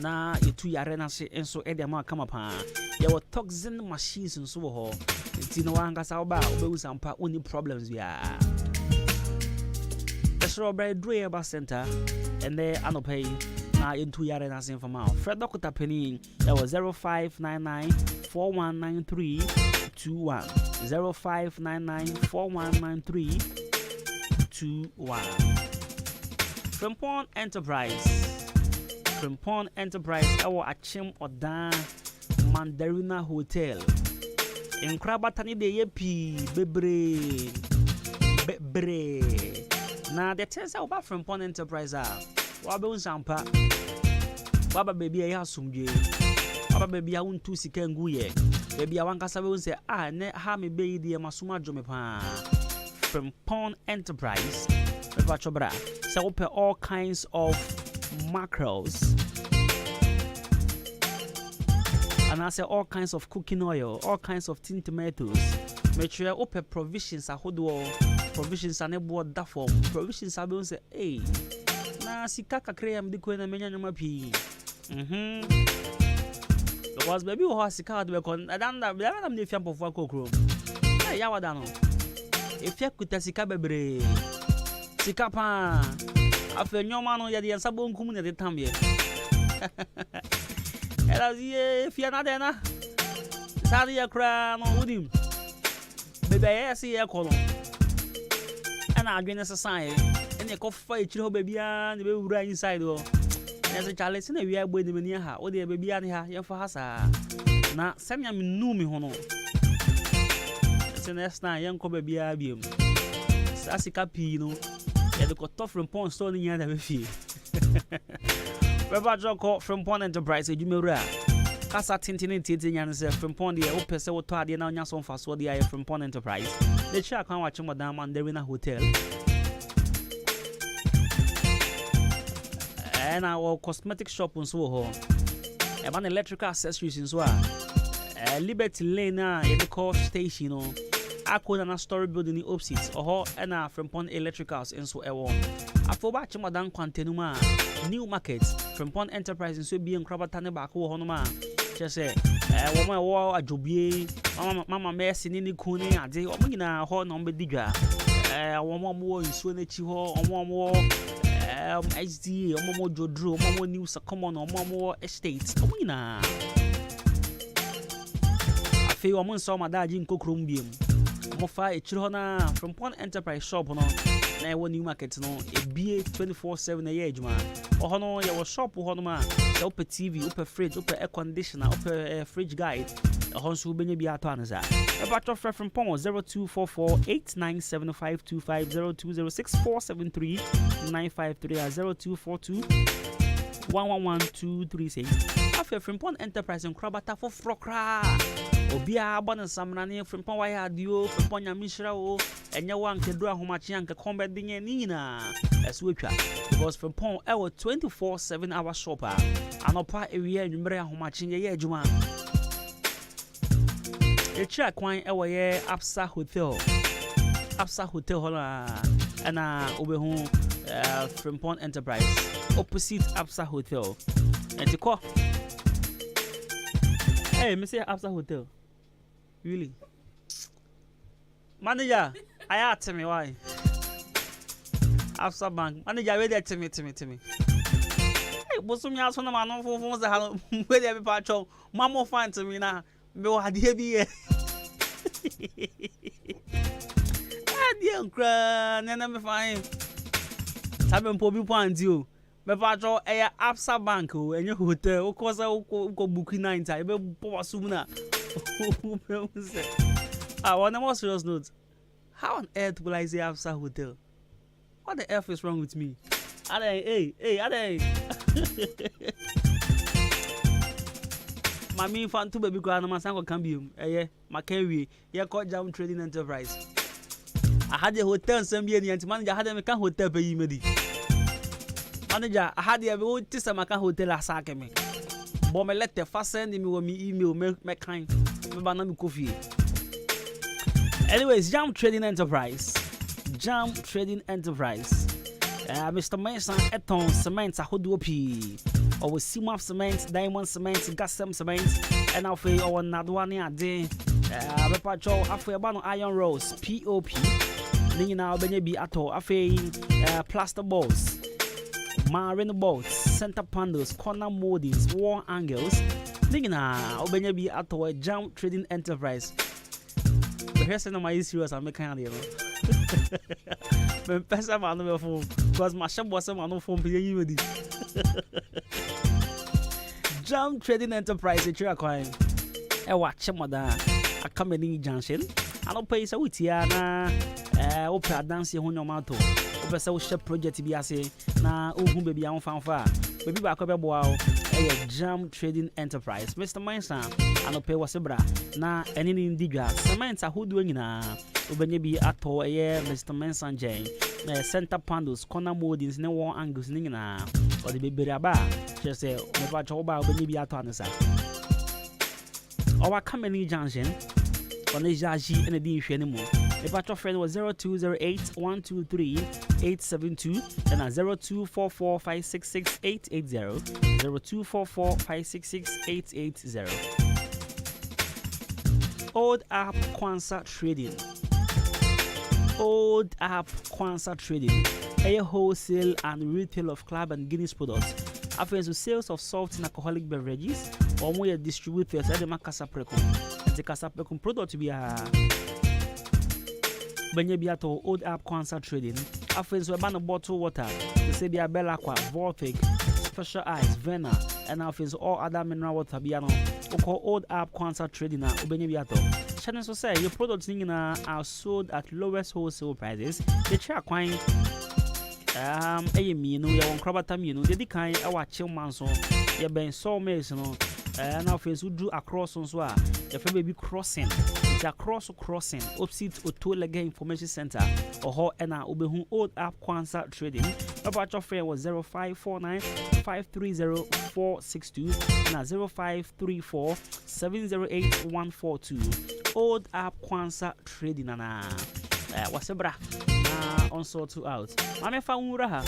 na etu yare na se enso e dem aka mapa ye wo toxin machines nso wo ho ti no wanga sa oba obewusampa oni problems ya esro bra eduro ye heba center and they anopay na into yare na sin fama Fred Dr. Penny that was 0599419321 0599419321 Frimpong Enterprise our Achim Odan Mandarina Hotel in Krabatani de Yepi Bebre na the test about Frimpong Enterprise Wabe Sampa Baba baby ya sumje Baba baby ya untu sika nguye baby ya wankasa we say ne ha me be di masuma jome pa Frimpong Enterprise Papa chobra say we all kinds of mackerels and I say all kinds of cooking oil all kinds of tin tomatoes make sure open provisions ahodo provisions anebo da form provisions abe say hey na sika kakre am di ko na menya nyoma pi because baby wo sika do be kon adanda am ne fiam pofu akokro ya wada no efia kuta sika bebre sika pa afa nyoma no ya de nsabo nkum ne de tambe era zie fia na de na sari ya kra no udim bebe ya si ya kono ana adwene sesan ene ko fa echire ho babia ne be wura inside o ese chale se na wi agbo ni mani ha o de babia ne ha ye fa hasa na semya minu mi ho no ese next time ye nko babia biem sasika pi no ye de ko to Frimpong store ni nya da be fie Baba Joko Frimpong Enterprise ejumewura kasa tintin tete nya ne se Frimpong de o pese wo to ade na onya so mfa so de aye Frimpong Enterprise de chia kan wa chimo dan Mandarina Hotel and our cosmetic shop nso ho e ban electrical accessories nso Liberty Lane e de call station no akona na story building opposite oho and Frimpong electricals nso ewo afoba chimadan kwantenuma new market Frimpong Enterprise nso bi enkrabata ne ba ko ho no ma chese wo ma wo adwobie mama Messi ni kuni ade o nyina ho no mbedidwa wo mo nso na chi ho wo HD omomo jodro omomo news common omomo estates omina afi omo nso madaji nkokrom biem omofa echiro ho na Frimpong Enterprise shop no na ewo new market no ebie 24/7 na ye adwuma oho no ye wo shop ho no ma ye ope TV ope fridge ope air conditioner ope fridge guide oho nso benye bi ato anza e ba to Frimpong 0244897525 0206473953 0242111236 afi Frimpong Enterprise nkrabata for frokra obia abana samna ne Frimpong wa ya dio Frimpong nyamishira o enye wa nkedu ahomachi anke kombe dinye nina eswetwa because Frimpong ewo 24/7 hour shopper anopa ewie anwumre ahomachi ye adwuma echa kwan ewo ye Absa Hotel hola ana obehu Frimpong Enterprise opposite Absa Hotel entiko hey me say Absa Hotel really manager I asked me why Absa Bank manager where there to me hey bosom ya so na ma no fofo za ha where there be patcho mama fan to me na me wa de bi adie nkra na me fine Sabe po bi point you. Me patro e Absa Bank o enye hotel o ko say o book night e be po asum na. On a more serious note, how on earth will I say Absa Hotel? What the F is wrong with me? Hey, my main fan to baby grandma sango cambium. My carry, called Jam Trading Enterprise. I had a hotel some year and manager had a Macan hotel pay me. Manager, I had the old Tissamaka hotel at Sakame. But my letter fast sending me email make kind banana coffee. Anyways, Jam Trading Enterprise. Mr. Mason Eton Cement Ahoduopi. Or Simaf Cement, Diamond Cement, Gassem Cement, and Alfay or Nadwani Ade. Repacho Afro Iron Rose, POP. Nina Benebi Ato, Afay Plaster Balls, Marine Bolts, Center Panels, Corner Moldings, Wall Angles. Nina Benebi Ato, Jam Trading Enterprise. The rest of my serious, I'm making it. My person on the phone because my shop was on the phone. Jam Trading Enterprise, a tree acquiring. I watch him, a company junction. I don't pay so with Yana. Opera dance your home mato. Over social project be as na who baby on fanfare. Baby back up a wow. A Jam Trading Enterprise. Mr. Manson, I don't pay was a bra. Na any indiga. Samantha who doing na. Ubenyebi ato Mr. Manson Jane. Center panels, corner moldings, no wall angles, nina. Or the baby raba. Just say, never choba, Ubenyebi ato anasa. Our company junction. On the Jaji and the D anymore. If our friend was 0208-123-872 and 0244566880 0244566880. Old App Kwanzaa Trading. A wholesale and retail of club and Guinness products. Affairs with sales of salt and alcoholic beverages, or more distributors at the Macasa Precon. And the Casa Precon product to be a Benyabiato Old App Kwanzaa Trading. Affairs with a bottled water, the Sabia Bellaqua, Vortic, Special Ice, Vena, and affairs all other mineral water biano. Oko Old App Kwanzaa Trading na Benyabiato. Channel so say your products are sold at lowest wholesale prices. The chair quine. You know, your crab time, you know, the kind I watch your man so you're being so mason. And our friends who do across on Swa, your baby crossing, it's a crossing, opposite or two leg information center, or how and Ubehu Old App Kwanzaa Trading. About your friend was 0549 530 462 and 0534 708 142. Old App Kwanzaa Trading and what's a bra? On sort to out. Mame fa unra ha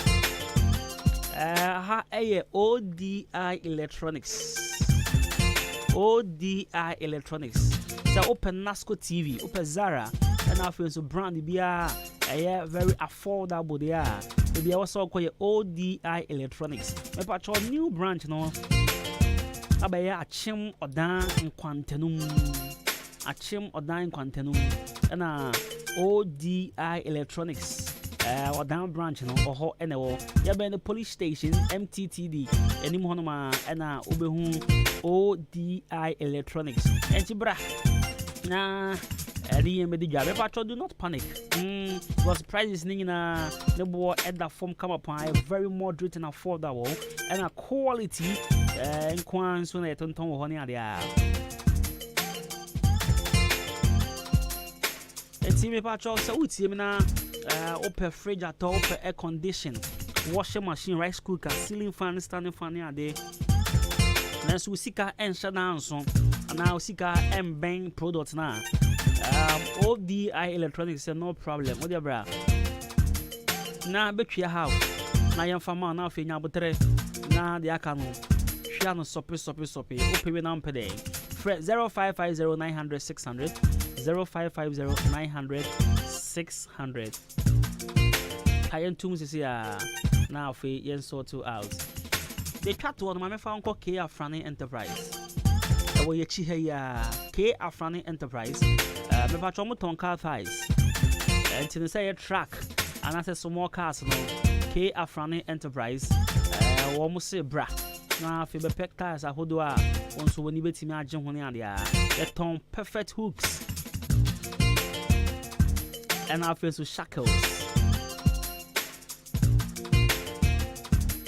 ODI Electronics. So open Nasco TV, open Zara, and our friends brand be very affordable there. They also call it ODI Electronics. My patch new branch no. Abaya Achim Odan in Quantenum. And ODI Electronics. Or down branch no or NO. Ya be the police station MTTD. Any monoma and Ubehu ODI Electronics. And Tibra. Nah. But do not panic. Because prices nina the boy at that form come upon a very moderate and affordable and a quality and quans when I don't know honey. And see me patch also with him now. Open fridge at all, open air condition, washing machine, rice cooker, ceiling fan, standing fan here day. Next we see car and shut down so, and now see car and bang products now. ODI Electronics say no problem. What your bra? Now bet you have. Now young farmer now for your butter. Now the akano. Shiano soppy. Open with number day. 0550 900 600. 0550 900 600. Kayen Tooms is here now for yen sort to out. They cut to one my found called K Afrani Enterprise. Away your chiheya K Afrani Enterprise. Me patrol tonka thighs. And to say a track and I said some more cars no. K Afrani Enterprise almost say bra na fe be pectars ahodo a onso woni betimi agye ho ne ade a ton perfect hooks and our face with shackles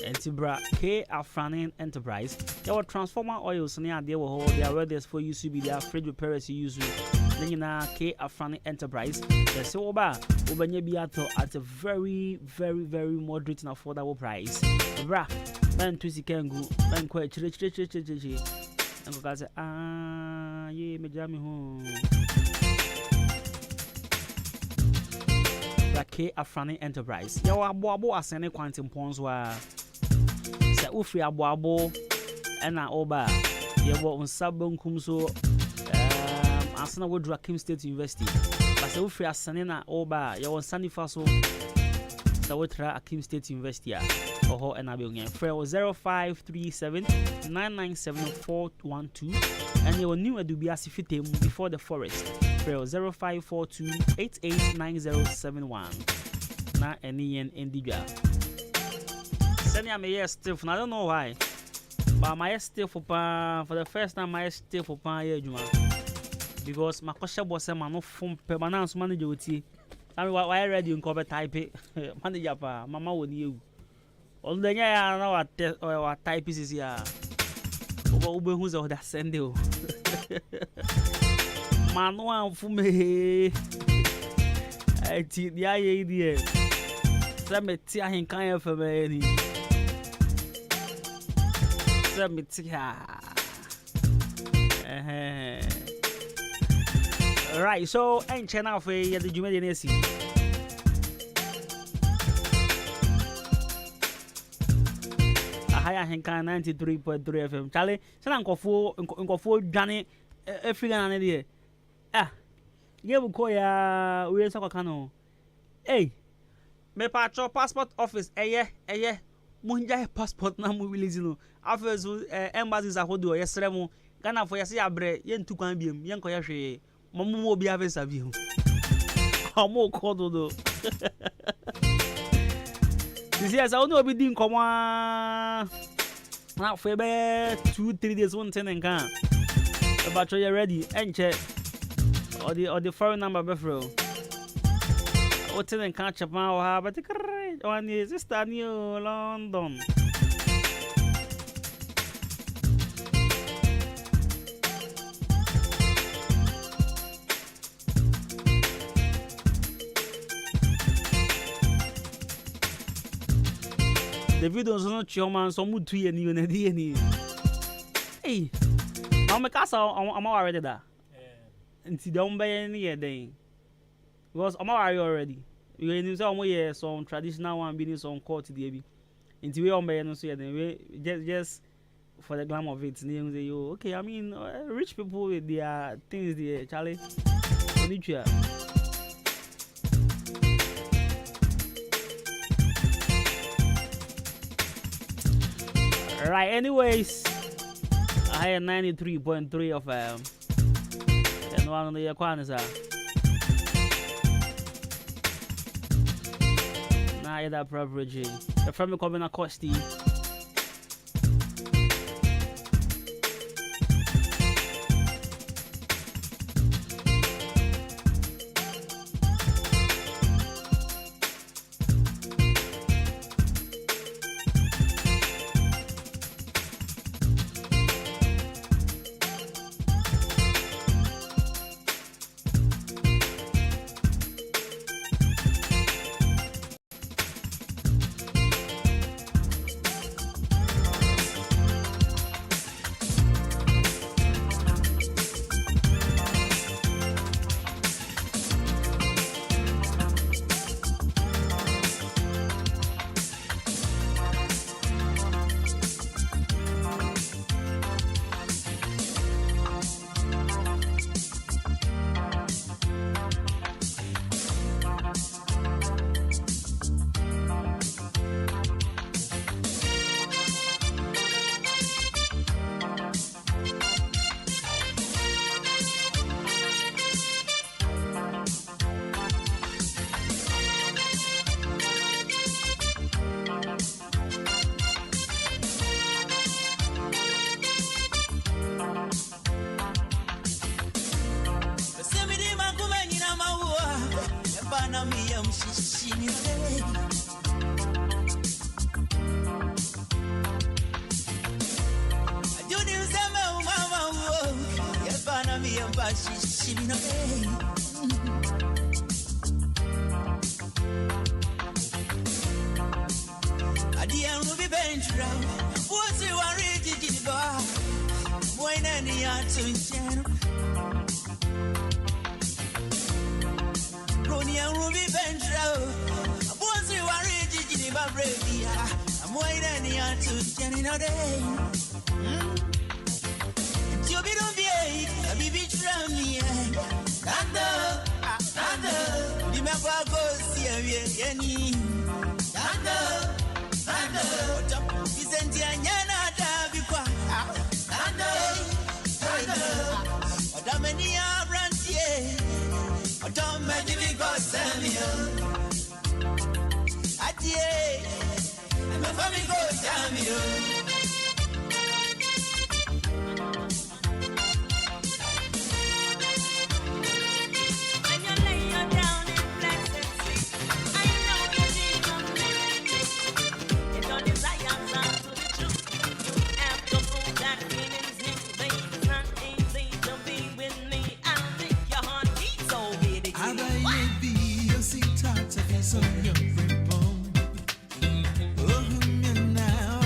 Antibra K Afrani Enterprise there were transformer oils ne ade wo ho they are ready for use to be their fridge repairs use na K Afrani Enterprise they say oba obanya bi ato at a very moderate and affordable price bra man to sikengu man kwa chire and go say ye me jami ho bra K Afrani Enterprise ya wa abo asene kwantim ponzo a se ofri abo na oba ye bo unsabonkum so asana wo dra Kim State University but se ofri asane na oba ye won sanifa so se wo tra Kim State University oho and abe onye free 0537 997412 and your new adubia sifitem before the forest free 0542 889071 na any individual send me yes still I don't know why but my still for the first time my still for here Juma because my question was say man no phone permanence manager oti I mean why ready you cover type manager pa mama woni you all the nya na wa type is here obo hu zo da send you man no am fu me ti dia ye die se me ti Ahenkan FM ni se me ti right so en channel for ye the Juma de nesi Ahenkan 93.3 FM Charlie sana nkofo dwane Africa na de ye bu ya we so kwaka no me patro passport office eye munja passport na mu release no afezu embassies ahodo yesre mu Ghana for yesi abre ye ntukwan biem ye nkoye hwe momo obi avesa bi hu omo kodo do this year so no obi din komwa na for be 2-3 days one ten nkan about you ready enche or the foreign number befro o ten nkan chapa o ha but on is sister new London the videos no chioman so mutu ye ni na die ni mama kasa am already da nti da umbe ni ye den because am already we ni so am ye some traditional one be ni some court dey bi nti we umbe no so ye den we just for the glamour of it ni say yo okay I mean rich people with their things there Charlie onitwa right anyways I had 93.3 of and one on the Yakwanza now that privilege the family coming Acosti Now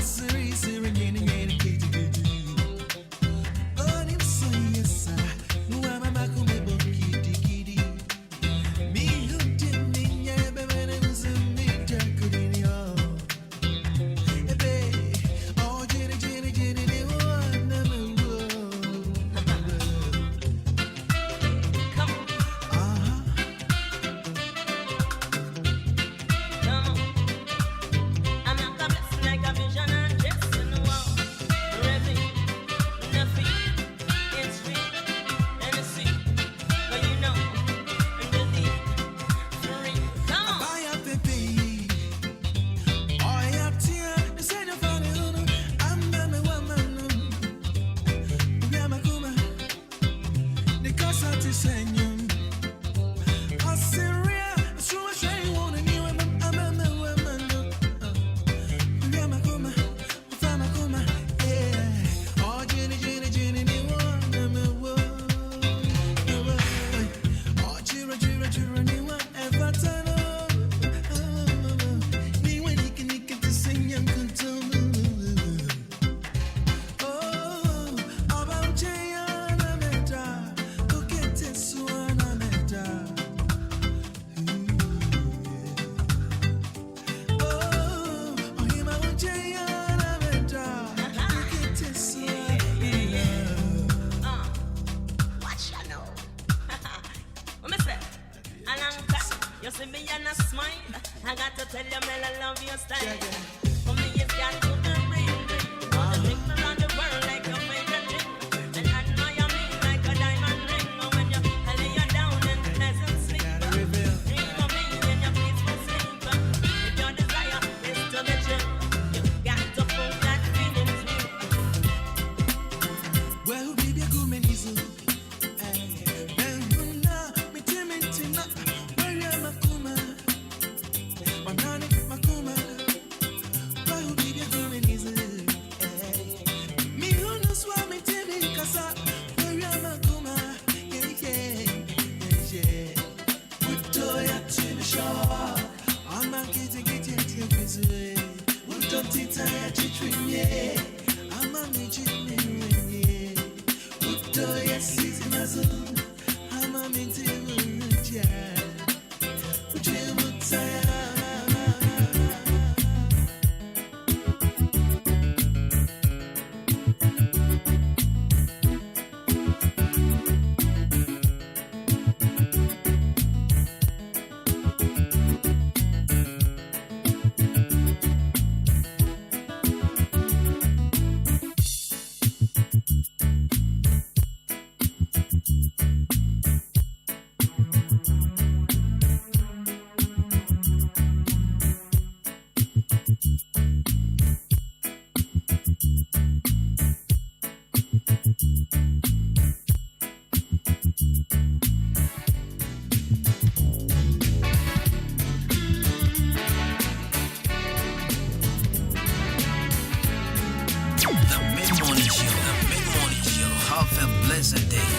The mid-morning show. The mid-morning show. Have a blessed day.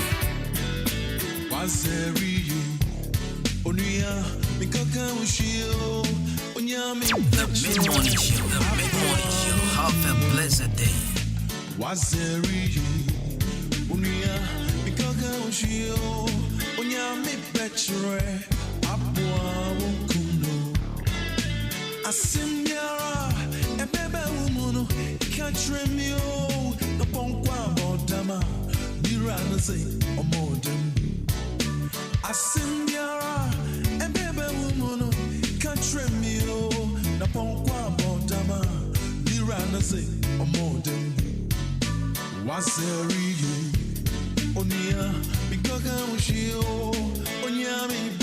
The mid-morning show. The mid-morning show. Have a blessed day. Asinyara ebebe umuno katremio no ponkwa bodama mirana say omodem Asinyara ebebe umuno katremio no ponkwa bodama mirana say omodem waseri onia bikoga ushio onyami